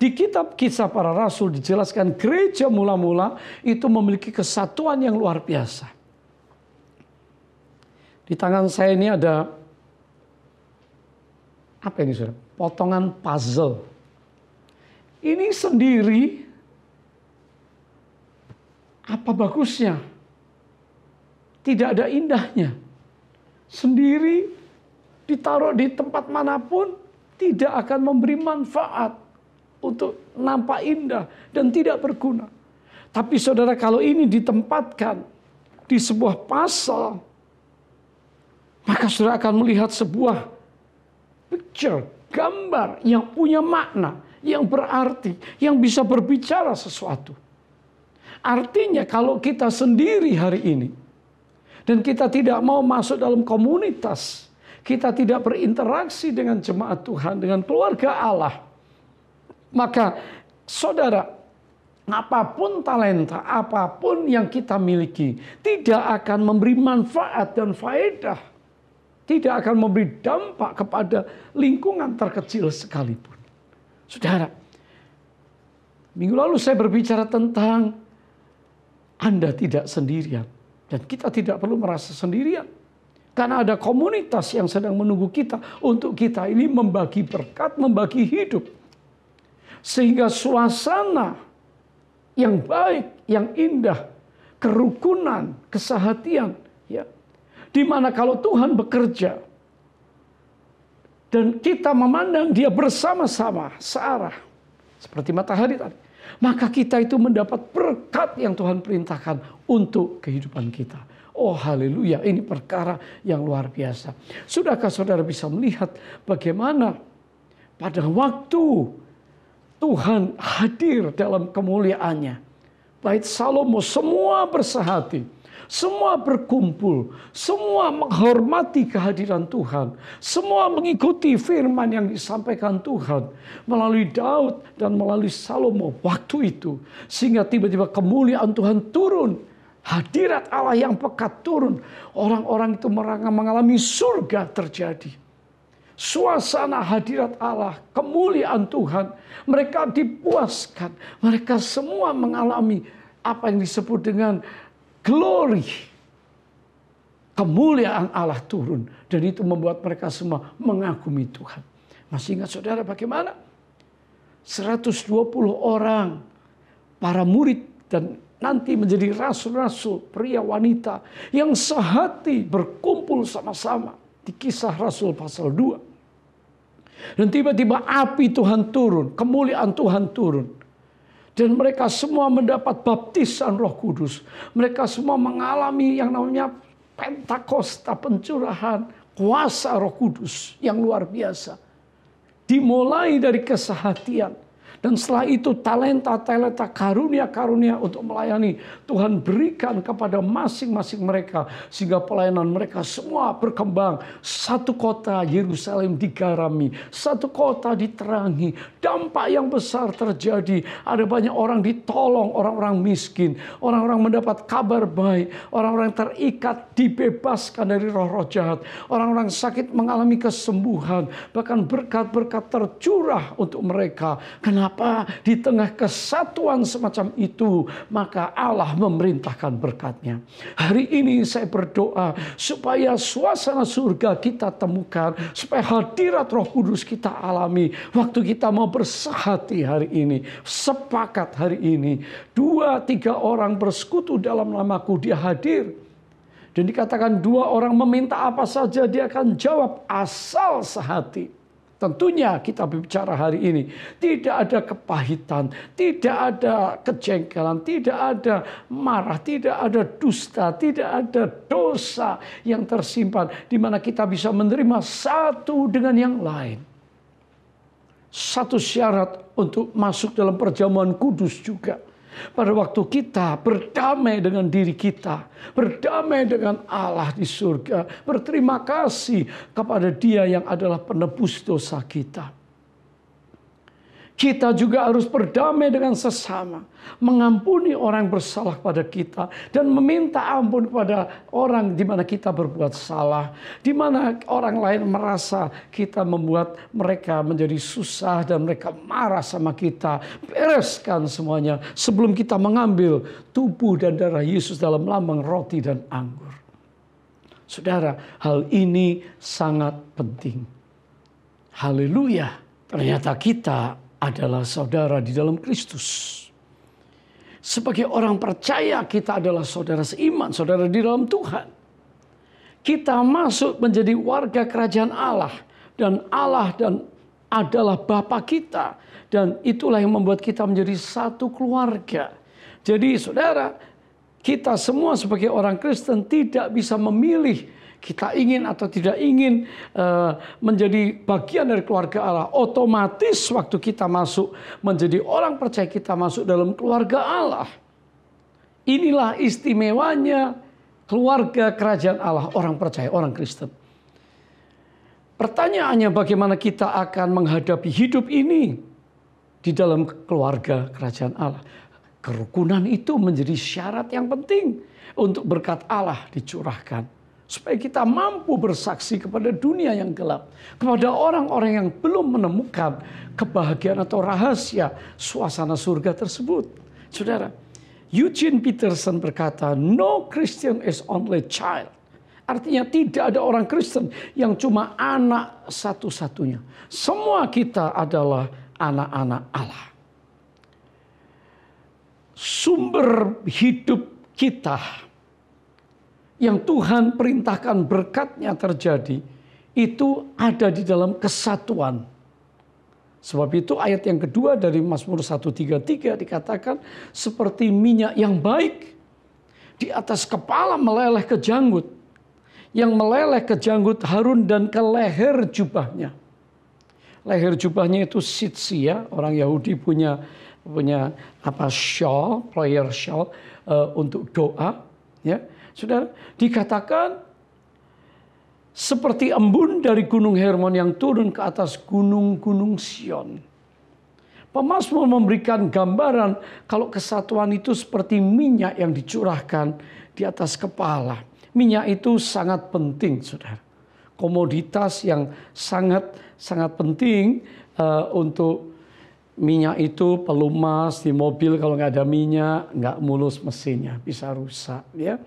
Di kitab Kisah Para Rasul dijelaskan gereja mula-mula itu memiliki kesatuan yang luar biasa. Di tangan saya ini ada, apa ini saudara? Potongan puzzle. Ini sendiri, apa bagusnya? Tidak ada indahnya. Sendiri ditaruh di tempat manapun tidak akan memberi manfaat untuk nampak indah dan tidak berguna. Tapi saudara, kalau ini ditempatkan di sebuah puzzle, maka saudara akan melihat sebuah picture, gambar yang punya makna, yang berarti, yang bisa berbicara sesuatu. Artinya kalau kita sendiri hari ini, dan kita tidak mau masuk dalam komunitas, kita tidak berinteraksi dengan jemaat Tuhan, dengan keluarga Allah, maka saudara, apapun talenta, apapun yang kita miliki, tidak akan memberi manfaat dan faedah, tidak akan memberi dampak kepada lingkungan terkecil sekalipun. Saudara, minggu lalu saya berbicara tentang Anda tidak sendirian. Dan kita tidak perlu merasa sendirian. Karena ada komunitas yang sedang menunggu kita untuk kita ini membagi berkat, membagi hidup. Sehingga suasana yang baik, yang indah, kerukunan, kesehatian, ya, di mana kalau Tuhan bekerja dan kita memandang Dia bersama-sama, searah, seperti matahari tadi, maka kita itu mendapat berkat yang Tuhan perintahkan untuk kehidupan kita. Oh haleluya, ini perkara yang luar biasa. Sudahkah saudara bisa melihat bagaimana pada waktu Tuhan hadir dalam kemuliaannya. Bait Salomo semua bersehati, semua berkumpul, semua menghormati kehadiran Tuhan, semua mengikuti firman yang disampaikan Tuhan melalui Daud dan melalui Salomo waktu itu. Sehingga tiba-tiba kemuliaan Tuhan turun, hadirat Allah yang pekat turun. Orang-orang itu mengalami surga terjadi. Suasana hadirat Allah, kemuliaan Tuhan, mereka dipuaskan. Mereka semua mengalami apa yang disebut dengan glory, kemuliaan Allah turun. Dan itu membuat mereka semua mengagumi Tuhan. Masih ingat saudara bagaimana? 120 orang para murid dan nanti menjadi rasul-rasul, pria wanita yang sehati berkumpul sama-sama di Kisah Rasul pasal 2. Dan tiba-tiba api Tuhan turun, kemuliaan Tuhan turun. Dan mereka semua mendapat baptisan Roh Kudus. Mereka semua mengalami yang namanya Pentakosta, pencurahan kuasa Roh Kudus yang luar biasa. Dimulai dari kesehatian. Dan setelah itu talenta-talenta, karunia-karunia untuk melayani Tuhan berikan kepada masing-masing mereka. Sehingga pelayanan mereka semua berkembang. Satu kota Yerusalem digarami. Satu kota diterangi. Dampak yang besar terjadi. Ada banyak orang ditolong, orang-orang miskin. Orang-orang mendapat kabar baik. Orang-orang terikat dibebaskan dari roh-roh jahat. Orang-orang sakit mengalami kesembuhan. Bahkan berkat-berkat tercurah untuk mereka. Kenapa? Di tengah kesatuan semacam itu, maka Allah memerintahkan berkatnya. Hari ini saya berdoa supaya suasana surga kita temukan, supaya hadirat Roh Kudus kita alami. Waktu kita mau bersehati hari ini, sepakat hari ini, 2-3 orang bersekutu dalam namaku, dia hadir. Dan dikatakan 2 orang meminta apa saja, dia akan jawab asal sehati. Tentunya kita berbicara hari ini, tidak ada kepahitan, tidak ada kejengkelan, tidak ada marah, tidak ada dusta, tidak ada dosa yang tersimpan, di mana kita bisa menerima satu dengan yang lain. Satu syarat untuk masuk dalam perjamuan kudus juga. Pada waktu kita berdamai dengan diri kita, berdamai dengan Allah di surga, berterima kasih kepada Dia yang adalah penebus dosa kita. Kita juga harus berdamai dengan sesama, mengampuni orang yang bersalah pada kita, dan meminta ampun kepada orang di mana kita berbuat salah, di mana orang lain merasa kita membuat mereka menjadi susah dan mereka marah sama kita. Bereskan semuanya sebelum kita mengambil tubuh dan darah Yesus dalam lambang roti dan anggur. Saudara, hal ini sangat penting. Haleluya, ternyata kita adalah saudara di dalam Kristus. Sebagai orang percaya, kita adalah saudara seiman, saudara di dalam Tuhan. Kita masuk menjadi warga kerajaan Allah, dan Allah adalah Bapa kita, dan itulah yang membuat kita menjadi satu keluarga. Jadi saudara, kita semua sebagai orang Kristen tidak bisa memilih kita ingin atau tidak ingin menjadi bagian dari keluarga Allah. Otomatis waktu kita masuk menjadi orang percaya, kita masuk dalam keluarga Allah. Inilah istimewanya keluarga kerajaan Allah, orang percaya, orang Kristen. Pertanyaannya, bagaimana kita akan menghadapi hidup ini di dalam keluarga kerajaan Allah? Kerukunan itu menjadi syarat yang penting untuk berkat Allah dicurahkan. Supaya kita mampu bersaksi kepada dunia yang gelap. Kepada orang-orang yang belum menemukan kebahagiaan atau rahasia suasana surga tersebut. Saudara, Eugene Peterson berkata, no Christian is only child. Artinya tidak ada orang Kristen yang cuma anak satu-satunya. Semua kita adalah anak-anak Allah. Sumber hidup kita yang Tuhan perintahkan berkatnya terjadi, itu ada di dalam kesatuan. Sebab itu ayat yang kedua dari Mazmur 133 dikatakan, seperti minyak yang baik di atas kepala meleleh ke janggut, yang meleleh ke janggut Harun dan ke leher jubahnya. Leher jubahnya itu sitsi, ya, orang Yahudi punya shawl, prayer shawl untuk doa, ya. Saudara, dikatakan seperti embun dari gunung Hermon yang turun ke atas gunung-gunung Sion. Pemazmur memberikan gambaran kalau kesatuan itu seperti minyak yang dicurahkan di atas kepala. Minyak itu sangat penting, saudara. Komoditas yang sangat penting untuk minyak itu pelumas di mobil. Kalau nggak ada minyak, nggak mulus mesinnya, bisa rusak. Ya,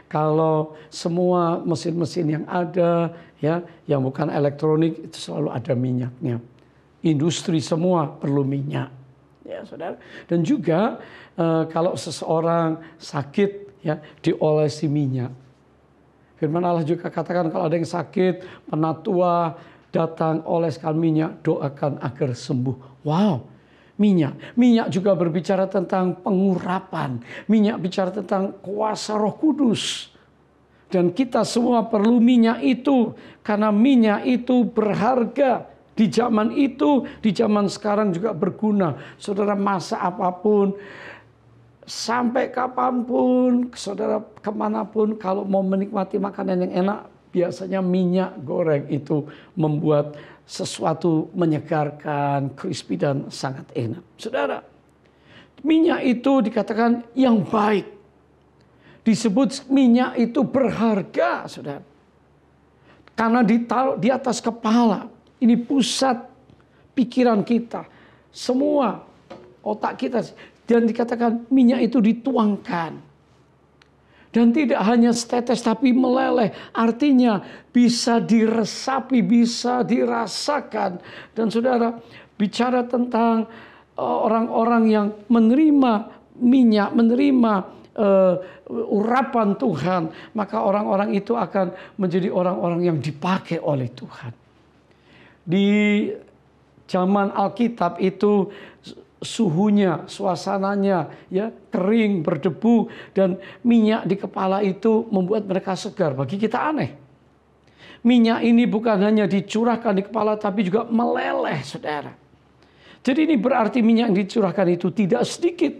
kalau semua mesin-mesin yang ada, ya, yang bukan elektronik itu selalu ada minyaknya. Industri semua perlu minyak, ya, saudara. Dan juga kalau seseorang sakit, ya, diolesi minyak. Firman Allah juga katakan kalau ada yang sakit, penatua datang oleskan minyak, doakan agar sembuh. Wow. Minyak juga berbicara tentang pengurapan. Minyak bicara tentang kuasa Roh Kudus. Dan kita semua perlu minyak itu. Karena minyak itu berharga. Di zaman itu, di zaman sekarang juga berguna. Saudara, masa apapun, sampai kapanpun, saudara kemanapun, kalau mau menikmati makanan yang enak, biasanya minyak goreng itu membuat sesuatu menyegarkan, crispy dan sangat enak. Saudara, minyak itu dikatakan yang baik. Disebut minyak itu berharga, saudara. Karena ditaruh di atas kepala. Ini pusat pikiran kita. Semua otak kita. Dan dikatakan minyak itu dituangkan. Dan tidak hanya setetes tapi meleleh. Artinya bisa diresapi, bisa dirasakan. Dan saudara, bicara tentang orang-orang yang menerima minyak, menerima urapan Tuhan. Maka orang-orang itu akan menjadi orang-orang yang dipakai oleh Tuhan. Di zaman Alkitab itu suhunya, suasananya ya kering, berdebu, dan minyak di kepala itu membuat mereka segar. Bagi kita aneh. Minyak ini bukan hanya dicurahkan di kepala tapi juga meleleh, saudara. Jadi ini berarti minyak yang dicurahkan itu tidak sedikit,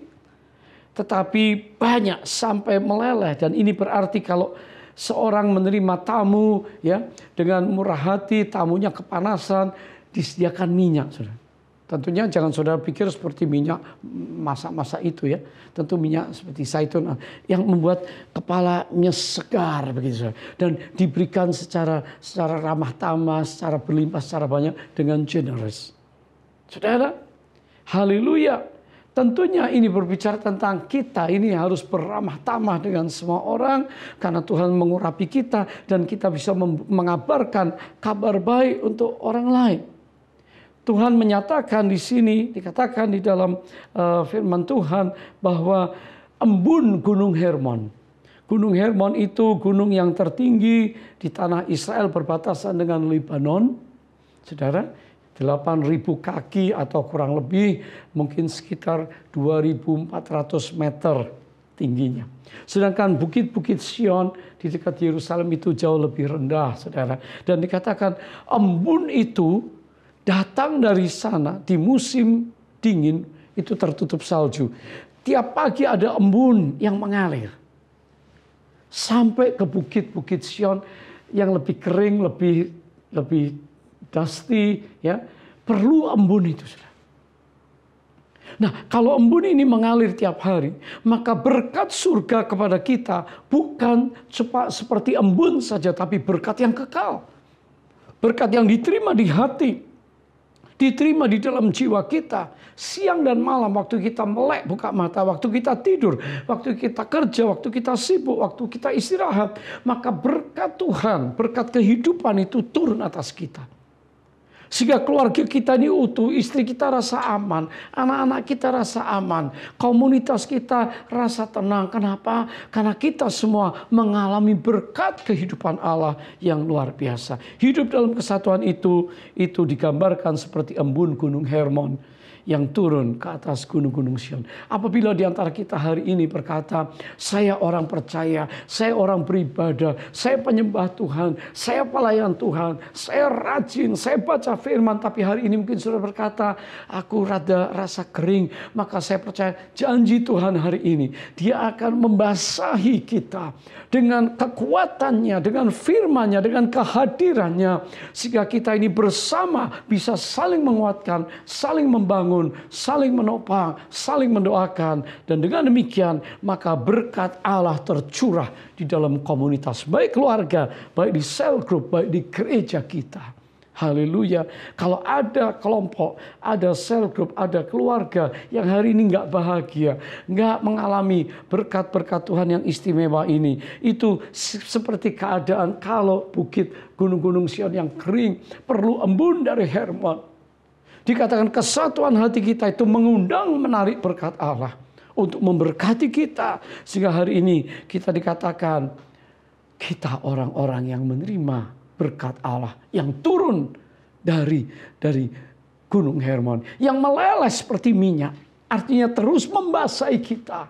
tetapi banyak sampai meleleh. Dan ini berarti kalau seorang menerima tamu ya dengan murah hati, tamunya kepanasan, disediakan minyak, saudara. Tentunya jangan saudara pikir seperti minyak masak-masak itu ya. Tentu minyak seperti zaitun yang membuat kepalanya segar begitu. Dan diberikan secara ramah tamah, secara berlimpah, secara banyak dengan generous. Saudara, haleluya. Tentunya ini berbicara tentang kita ini harus beramah tamah dengan semua orang. Karena Tuhan mengurapi kita dan kita bisa mengabarkan kabar baik untuk orang lain. Tuhan menyatakan di sini, dikatakan di dalam firman Tuhan bahwa embun Gunung Hermon. Gunung Hermon itu gunung yang tertinggi di tanah Israel berbatasan dengan Lebanon. Saudara, 8.000 kaki atau kurang lebih mungkin sekitar 2.400 meter tingginya. Sedangkan bukit-bukit Sion di dekat Yerusalem itu jauh lebih rendah, saudara. Dan dikatakan embun itu datang dari sana di musim dingin itu tertutup salju. Tiap pagi ada embun yang mengalir. Sampai ke bukit-bukit Sion yang lebih kering, lebih dusty. Ya. Perlu embun itu. Nah, kalau embun ini mengalir tiap hari, maka berkat surga kepada kita bukan seperti embun saja, tapi berkat yang kekal. Berkat yang diterima di hati. Diterima di dalam jiwa kita. Siang dan malam waktu kita melek buka mata, waktu kita tidur, waktu kita kerja, waktu kita sibuk, waktu kita istirahat. Maka berkat Tuhan, berkat kehidupan itu turun atas kita. Sehingga keluarga kita ini utuh, istri kita rasa aman, anak-anak kita rasa aman, komunitas kita rasa tenang. Kenapa? Karena kita semua mengalami berkat kehidupan Allah yang luar biasa. Hidup dalam kesatuan itu digambarkan seperti embun Gunung Hermon yang turun ke atas gunung-gunung Sion. Apabila di antara kita hari ini berkata, saya orang percaya, saya orang beribadah, saya penyembah Tuhan, saya pelayan Tuhan, saya rajin, saya baca firman, tapi hari ini mungkin sudah berkata, aku rasa kering, maka saya percaya janji Tuhan hari ini, Dia akan membasahi kita dengan kekuatannya, dengan firman-Nya, dengan kehadirannya, sehingga kita ini bersama bisa saling menguatkan, saling membangun, saling menopang, saling mendoakan. Dan dengan demikian maka berkat Allah tercurah di dalam komunitas, baik keluarga, baik di cell group, baik di gereja kita. Haleluya. Kalau ada kelompok, ada cell group, ada keluarga yang hari ini nggak bahagia, nggak mengalami berkat-berkat Tuhan yang istimewa ini, itu seperti keadaan kalau bukit gunung-gunung Sion yang kering perlu embun dari Hermon. Dikatakan kesatuan hati kita itu mengundang menarik berkat Allah untuk memberkati kita. Sehingga hari ini kita dikatakan kita orang-orang yang menerima berkat Allah yang turun dari Gunung Hermon. Yang meleleh seperti minyak. Artinya terus membasahi kita.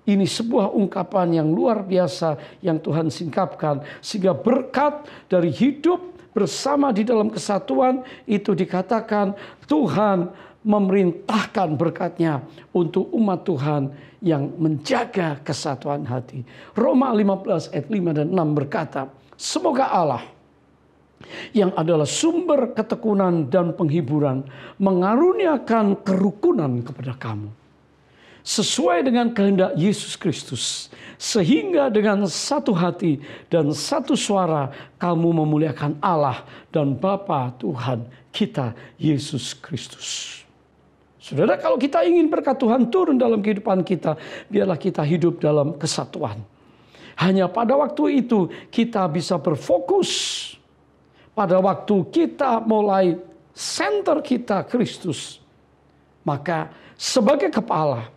Ini sebuah ungkapan yang luar biasa yang Tuhan singkapkan. Sehingga berkat dari hidup bersama di dalam kesatuan itu dikatakan Tuhan memerintahkan berkatnya untuk umat Tuhan yang menjaga kesatuan hati. Roma 15 ayat 5 dan 6 berkata, semoga Allah yang adalah sumber ketekunan dan penghiburan mengaruniakan kerukunan kepada kamu sesuai dengan kehendak Yesus Kristus, sehingga dengan satu hati dan satu suara kamu memuliakan Allah dan Bapa Tuhan kita Yesus Kristus. Saudara, kalau kita ingin berkat Tuhan turun dalam kehidupan kita, biarlah kita hidup dalam kesatuan. Hanya pada waktu itu kita bisa berfokus. Pada waktu kita mulai center kita Kristus, maka sebagai kepala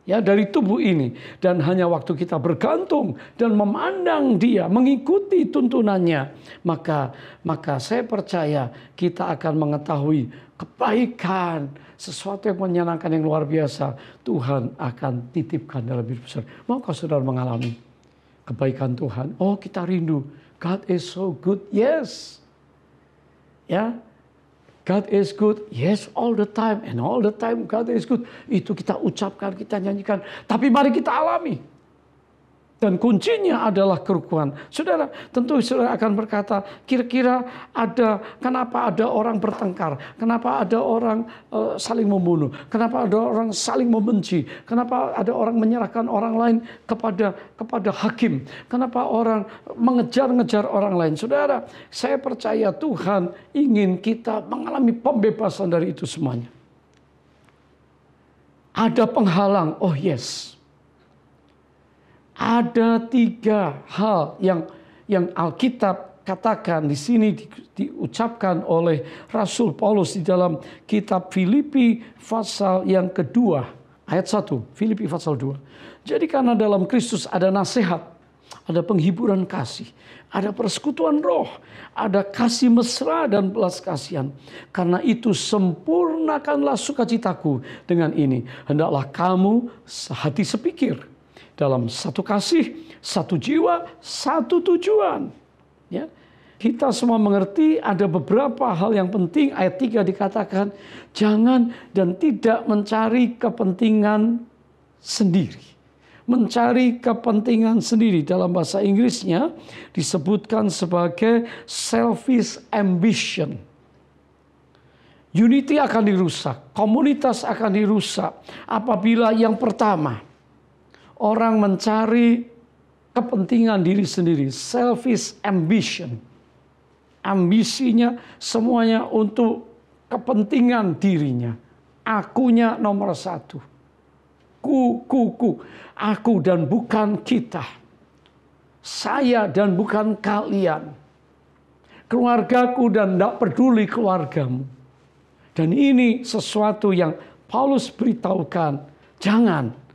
ya dari tubuh ini, dan hanya waktu kita bergantung dan memandang Dia, mengikuti tuntunannya, maka saya percaya kita akan mengetahui kebaikan, sesuatu yang menyenangkan yang luar biasa Tuhan akan titipkan dalam hidup saudara. Maukah saudara mengalami kebaikan Tuhan? Oh, kita rindu. God is so good. Yes. Ya, God is good, yes, all the time, and all the time God is good. Itu kita ucapkan, kita nyanyikan, tapi mari kita alami. Dan kuncinya adalah kerukunan. Saudara, tentu saudara akan berkata, kira-kira kenapa ada orang bertengkar? Kenapa ada orang saling membunuh? Kenapa ada orang saling membenci? Kenapa ada orang menyerahkan orang lain kepada hakim? Kenapa orang mengejar-ngejar orang lain? Saudara, saya percaya Tuhan ingin kita mengalami pembebasan dari itu semuanya. Ada penghalang, oh yes. Ada 3 hal yang Alkitab katakan di sini diucapkan oleh Rasul Paulus di dalam kitab Filipi pasal yang kedua ayat 1, Filipi pasal 2. Jadi karena dalam Kristus ada nasihat, ada penghiburan kasih, ada persekutuan roh, ada kasih mesra dan belas kasihan. Karena itu sempurnakanlah sukacitaku dengan ini. Hendaklah kamu sehati sepikir, dalam satu kasih, satu jiwa, satu tujuan. Ya. Kita semua mengerti ada beberapa hal yang penting. Ayat 3 dikatakan, jangan dan tidak mencari kepentingan sendiri. Mencari kepentingan sendiri. Dalam bahasa Inggrisnya disebutkan sebagai selfish ambition. Unity akan dirusak, komunitas akan dirusak apabila yang pertama, orang mencari kepentingan diri sendiri, selfish ambition. Ambisinya semuanya untuk kepentingan dirinya. Akunya nomor 1. Ku. Aku dan bukan kita. Saya dan bukan kalian. Keluargaku dan tidak peduli keluargamu. Dan ini sesuatu yang Paulus beritahukan. Jangan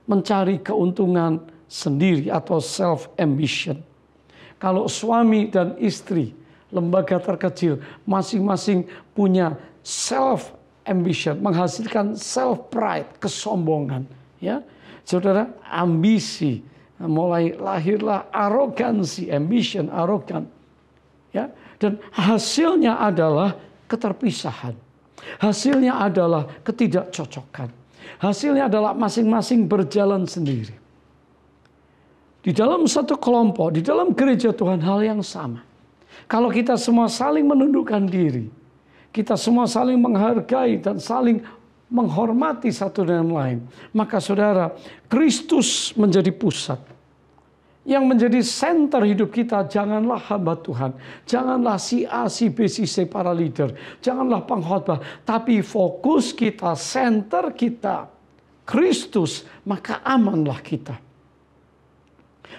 mencari keuntungan sendiri atau self-ambition. Kalau suami dan istri, lembaga terkecil, masing-masing punya self-ambition, menghasilkan self-pride, kesombongan. Ya, saudara, ambisi, mulai lahirlah arogansi, ambition, arogan. Ya, dan hasilnya adalah keterpisahan. Hasilnya adalah ketidakcocokan. Hasilnya adalah masing-masing berjalan sendiri. Di dalam satu kelompok, di dalam gereja Tuhan hal yang sama. Kalau kita semua saling menundukkan diri, kita semua saling menghargai dan saling menghormati satu dengan lain, maka saudara, Kristus menjadi pusat. Yang menjadi center hidup kita, janganlah hamba Tuhan. Janganlah si A, si B, si C para leader. Janganlah pengkhotbah. Tapi fokus kita, center kita, Kristus, maka amanlah kita.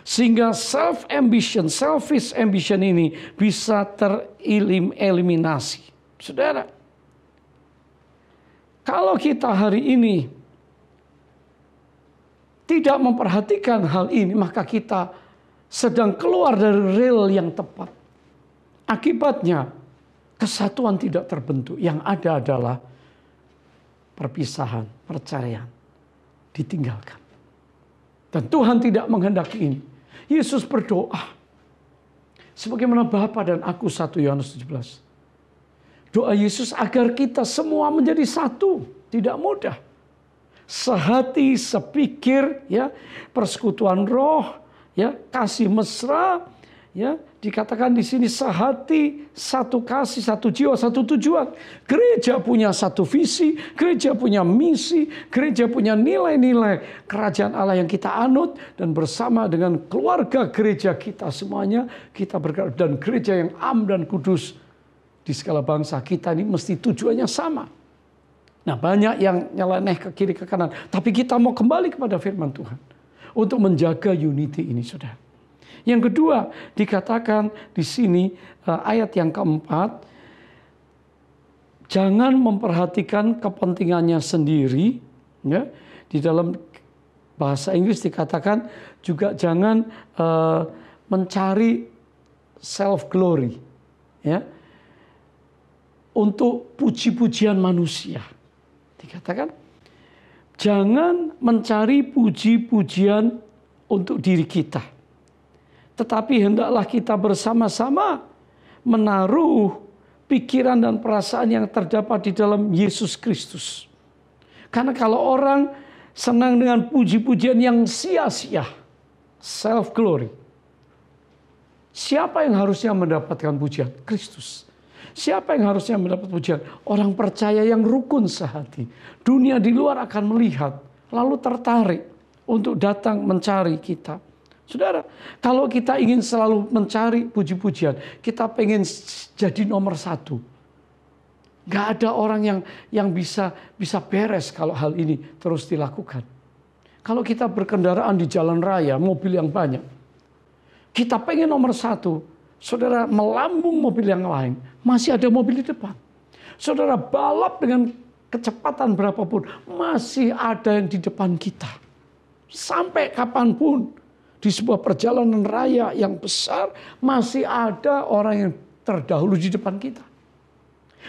Sehingga self-ambition, selfish ambition ini bisa tereliminasi. Saudara, kalau kita hari ini tidak memperhatikan hal ini, maka kita sedang keluar dari rel yang tepat. Akibatnya, kesatuan tidak terbentuk. Yang ada adalah perpisahan, perceraian ditinggalkan. Dan Tuhan tidak menghendaki ini. Yesus berdoa sebagaimana Bapa dan Aku, 1 Yohanes 17. Doa Yesus agar kita semua menjadi satu, tidak mudah. Sehati, sepikir, ya, persekutuan roh, ya, kasih mesra, ya, dikatakan di sini sehati, satu kasih, satu jiwa, satu tujuan. Gereja punya satu visi, gereja punya misi, gereja punya nilai-nilai kerajaan Allah yang kita anut, dan bersama dengan keluarga gereja kita semuanya kita bergerak, dan gereja yang am dan kudus di segala bangsa kita ini mesti tujuannya sama. Nah, banyak yang nyeleneh ke kiri ke kanan, tapi kita mau kembali kepada firman Tuhan untuk menjaga unity ini, saudara. Yang kedua, dikatakan di sini ayat yang keempat, jangan memperhatikan kepentingannya sendiri. Ya, di dalam bahasa Inggris dikatakan juga jangan mencari self glory, ya, untuk puji-pujian manusia. Dikatakan jangan mencari puji-pujian untuk diri kita, tetapi hendaklah kita bersama-sama menaruh pikiran dan perasaan yang terdapat di dalam Yesus Kristus. Karena kalau orang senang dengan puji-pujian yang sia-sia, self glory, siapa yang harusnya mendapatkan pujian? Kristus. Siapa yang harusnya mendapat pujian? Orang percaya yang rukun sehati. Dunia di luar akan melihat, lalu tertarik untuk datang mencari kita. Saudara, kalau kita ingin selalu mencari puji-pujian, kita pengen jadi nomor satu. Gak ada orang yang bisa beres kalau hal ini terus dilakukan. Kalau kita berkendaraan di jalan raya, mobil yang banyak, kita pengen nomor satu. Saudara melambung mobil yang lain, masih ada mobil di depan. Saudara balap dengan kecepatan berapapun, masih ada yang di depan kita. Sampai kapanpun, di sebuah perjalanan raya yang besar, masih ada orang yang terdahulu di depan kita.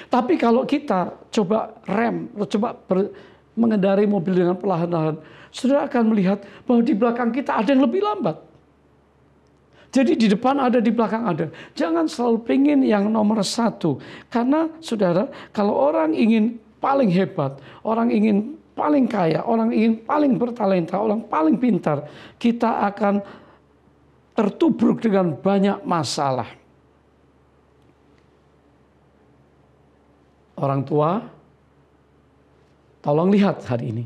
Tapi kalau kita coba rem, coba mengendarai mobil dengan perlahan-lahan, saudara akan melihat bahwa di belakang kita ada yang lebih lambat. Jadi di depan ada, di belakang ada. Jangan selalu pengen yang nomor satu. Karena saudara, kalau orang ingin paling hebat, orang ingin paling kaya, orang ingin paling bertalenta, orang paling pintar, kita akan tertubruk dengan banyak masalah. Orang tua, tolong lihat hari ini.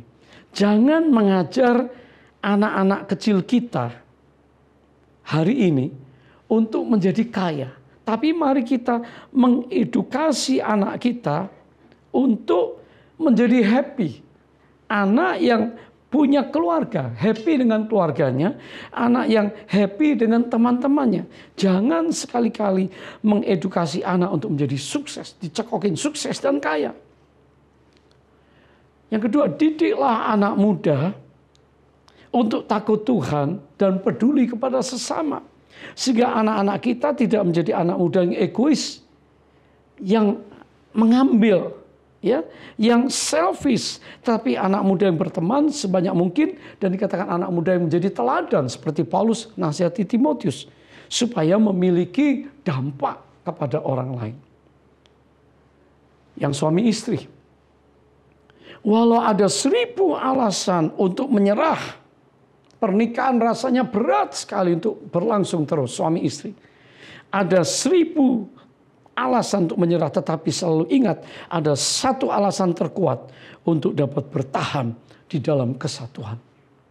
Jangan mengajar anak-anak kecil kita hari ini untuk menjadi kaya. Tapi mari kita mengedukasi anak kita untuk menjadi happy. Anak yang punya keluarga, happy dengan keluarganya. Anak yang happy dengan teman-temannya. Jangan sekali-kali mengedukasi anak untuk menjadi sukses. Dicekokin sukses dan kaya. Yang kedua, didiklah anak muda untuk takut Tuhan dan peduli kepada sesama. Sehingga anak-anak kita tidak menjadi anak muda yang egois, yang mengambil, ya, yang selfish, tapi anak muda yang berteman sebanyak mungkin, dan dikatakan anak muda yang menjadi teladan seperti Paulus nasihati Timotius supaya memiliki dampak kepada orang lain. Yang suami istri, walau ada 1000 alasan untuk menyerah, pernikahan rasanya berat sekali untuk berlangsung terus, suami istri. Ada 1000 alasan untuk menyerah, tetapi selalu ingat ada satu alasan terkuat untuk dapat bertahan di dalam kesatuan.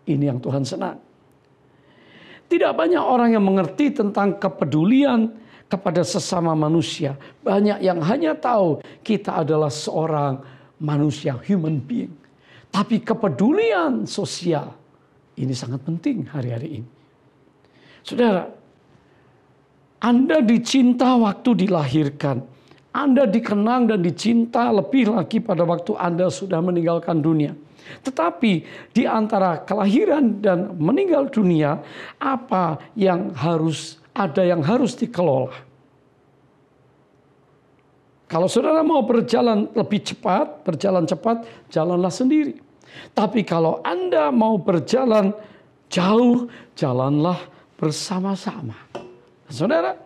Ini yang Tuhan senang. Tidak banyak orang yang mengerti tentang kepedulian kepada sesama manusia. Banyak yang hanya tahu kita adalah seorang manusia, human being. Tapi kepedulian sosial ini sangat penting hari-hari ini. Saudara, Anda dicinta waktu dilahirkan. Anda dikenang dan dicinta lebih lagi pada waktu Anda sudah meninggalkan dunia. Tetapi di antara kelahiran dan meninggal dunia, apa yang harus dikelola? Kalau saudara mau berjalan lebih cepat, berjalan cepat, jalanlah sendiri. Tapi kalau Anda mau berjalan jauh, jalanlah bersama-sama. Saudara,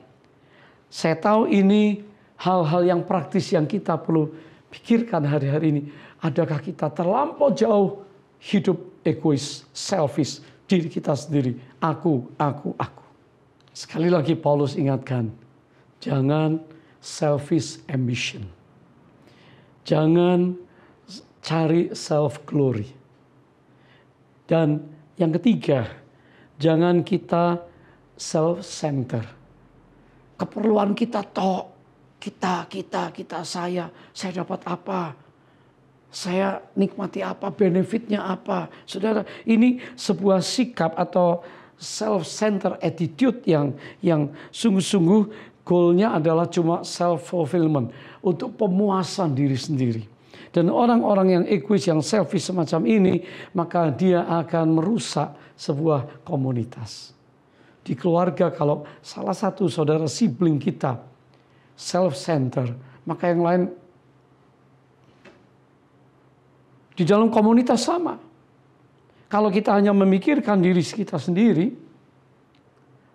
saya tahu ini hal-hal yang praktis yang kita perlu pikirkan hari-hari ini. Adakah kita terlampau jauh hidup egois, selfish, diri kita sendiri, aku. Sekali lagi Paulus ingatkan, jangan selfish ambition. Jangan cari self glory. Dan yang ketiga, jangan kita self center. Keperluan kita tok, kita, saya dapat apa? Saya nikmati apa? Benefitnya apa? Saudara, ini sebuah sikap atau self-center attitude yang sungguh-sungguh goalnya adalah cuma self-fulfillment. Untuk pemuasan diri sendiri. Dan orang-orang yang egois, yang selfish semacam ini, maka dia akan merusak sebuah komunitas. Di keluarga kalau salah satu saudara sibling kita self-center, maka yang lain di dalam komunitas sama. Kalau kita hanya memikirkan diri kita sendiri,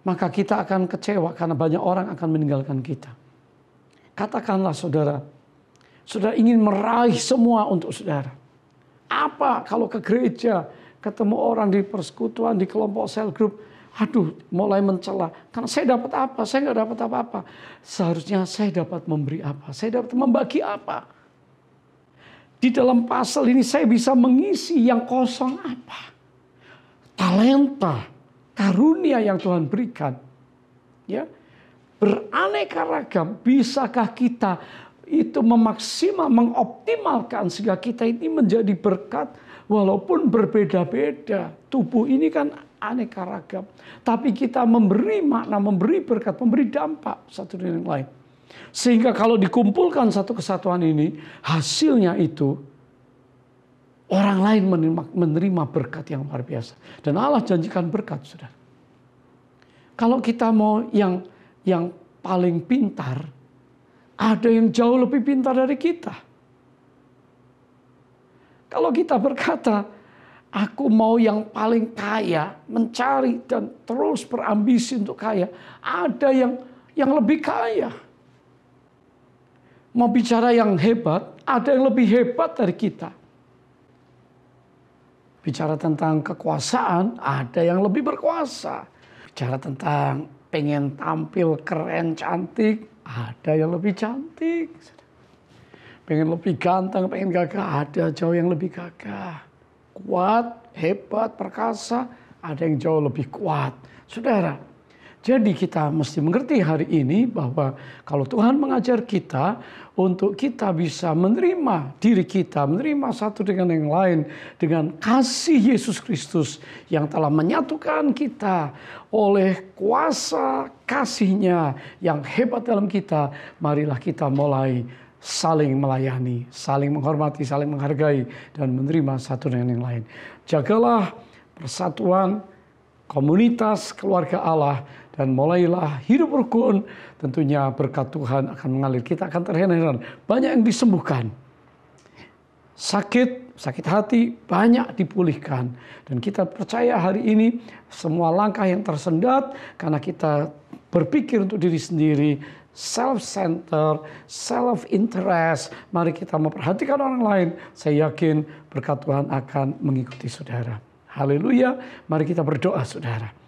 maka kita akan kecewa karena banyak orang akan meninggalkan kita. Katakanlah saudara ingin meraih semua untuk saudara. Apa kalau ke gereja, ketemu orang di persekutuan, di kelompok cell group, mulai mencela. Karena saya dapat apa? Saya nggak dapat apa-apa. Seharusnya saya dapat memberi apa? Saya dapat membagi apa? Di dalam pasal ini saya bisa mengisi yang kosong apa? Talenta, karunia yang Tuhan berikan. Ya, beraneka ragam. Bisakah kita itu mengoptimalkan sehingga kita ini menjadi berkat walaupun berbeda-beda. Tubuh ini kan aneka ragam. Tapi kita memberi makna, memberi berkat, memberi dampak satu dengan yang lain. Sehingga kalau dikumpulkan satu kesatuan ini, hasilnya itu orang lain menerima berkat yang luar biasa. Dan Allah janjikan berkat, saudara. Kalau kita mau yang paling pintar, ada yang jauh lebih pintar dari kita. Kalau kita berkata, aku mau yang paling kaya, mencari dan terus berambisi untuk kaya, ada yang lebih kaya. Mau bicara yang hebat, ada yang lebih hebat dari kita. Bicara tentang kekuasaan, ada yang lebih berkuasa. Bicara tentang pengen tampil keren, cantik, ada yang lebih cantik. Pengen lebih ganteng, pengen gagah, ada jauh yang lebih gagah. Kuat, hebat, perkasa, ada yang jauh lebih kuat. Saudara, jadi kita mesti mengerti hari ini bahwa kalau Tuhan mengajar kita untuk kita bisa menerima diri kita, menerima satu dengan yang lain dengan kasih Yesus Kristus yang telah menyatukan kita oleh kuasa kasih-Nya yang hebat dalam kita, marilah kita mulai saling melayani, saling menghormati, saling menghargai, dan menerima satu dengan yang lain. Jagalah persatuan komunitas keluarga Allah dan mulailah hidup rukun. Tentunya berkat Tuhan akan mengalir. Kita akan terheran-heran. Banyak yang disembuhkan. Sakit hati banyak dipulihkan. Dan kita percaya hari ini semua langkah yang tersendat karena kita berpikir untuk diri sendiri, self-center, self-interest. Mari kita memperhatikan orang lain. Saya yakin berkat Tuhan akan mengikuti saudara. Haleluya. Mari kita berdoa, saudara.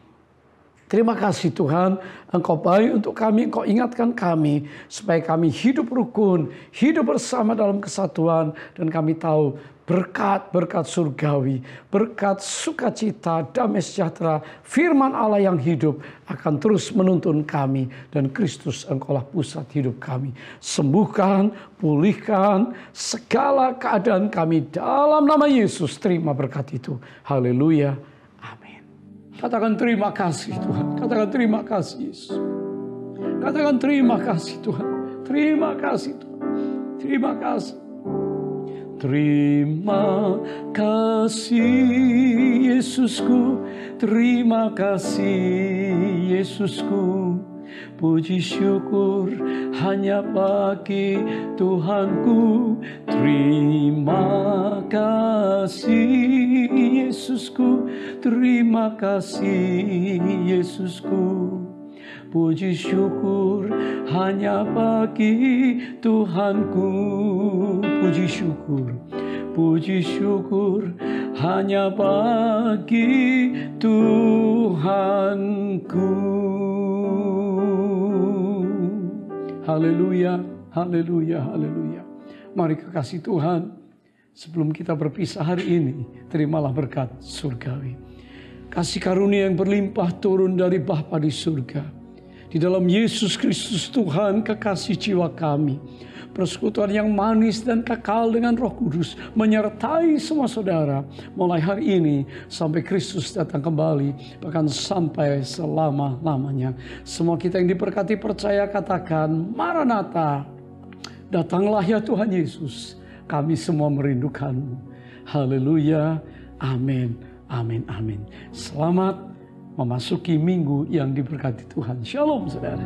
Terima kasih Tuhan, Engkau baik untuk kami, Engkau ingatkan kami supaya kami hidup rukun, hidup bersama dalam kesatuan, dan kami tahu berkat-berkat surgawi, berkat sukacita, damai sejahtera, firman Allah yang hidup akan terus menuntun kami, dan Kristus Engkaulah pusat hidup kami. Sembuhkan, pulihkan segala keadaan kami dalam nama Yesus. Terima berkat itu. Haleluya. Katakan terima kasih Tuhan. Katakan terima kasih Yesus. Katakan terima kasih Tuhan. Terima kasih Tuhan. Terima kasih. Terima kasih Yesusku. Terima kasih Yesusku. Puji syukur hanya bagi Tuhanku. Terima kasih Yesusku, terima kasih Yesusku. Puji syukur hanya bagi Tuhanku. Puji syukur hanya bagi Tuhanku. Haleluya, haleluya, haleluya. Mari kekasih Tuhan, sebelum kita berpisah hari ini, terimalah berkat surgawi. Kasih karunia yang berlimpah turun dari Bapa di surga. Di dalam Yesus Kristus Tuhan, kekasih jiwa kami. Persekutuan yang manis dan kekal dengan Roh Kudus menyertai semua saudara mulai hari ini sampai Kristus datang kembali, bahkan sampai selama-lamanya. Semua kita yang diberkati percaya katakan, Maranatha, datanglah ya Tuhan Yesus. Kami semua merindukanmu. Haleluya, amin, amin, amin. Selamat memasuki minggu yang diberkati Tuhan. Shalom saudara.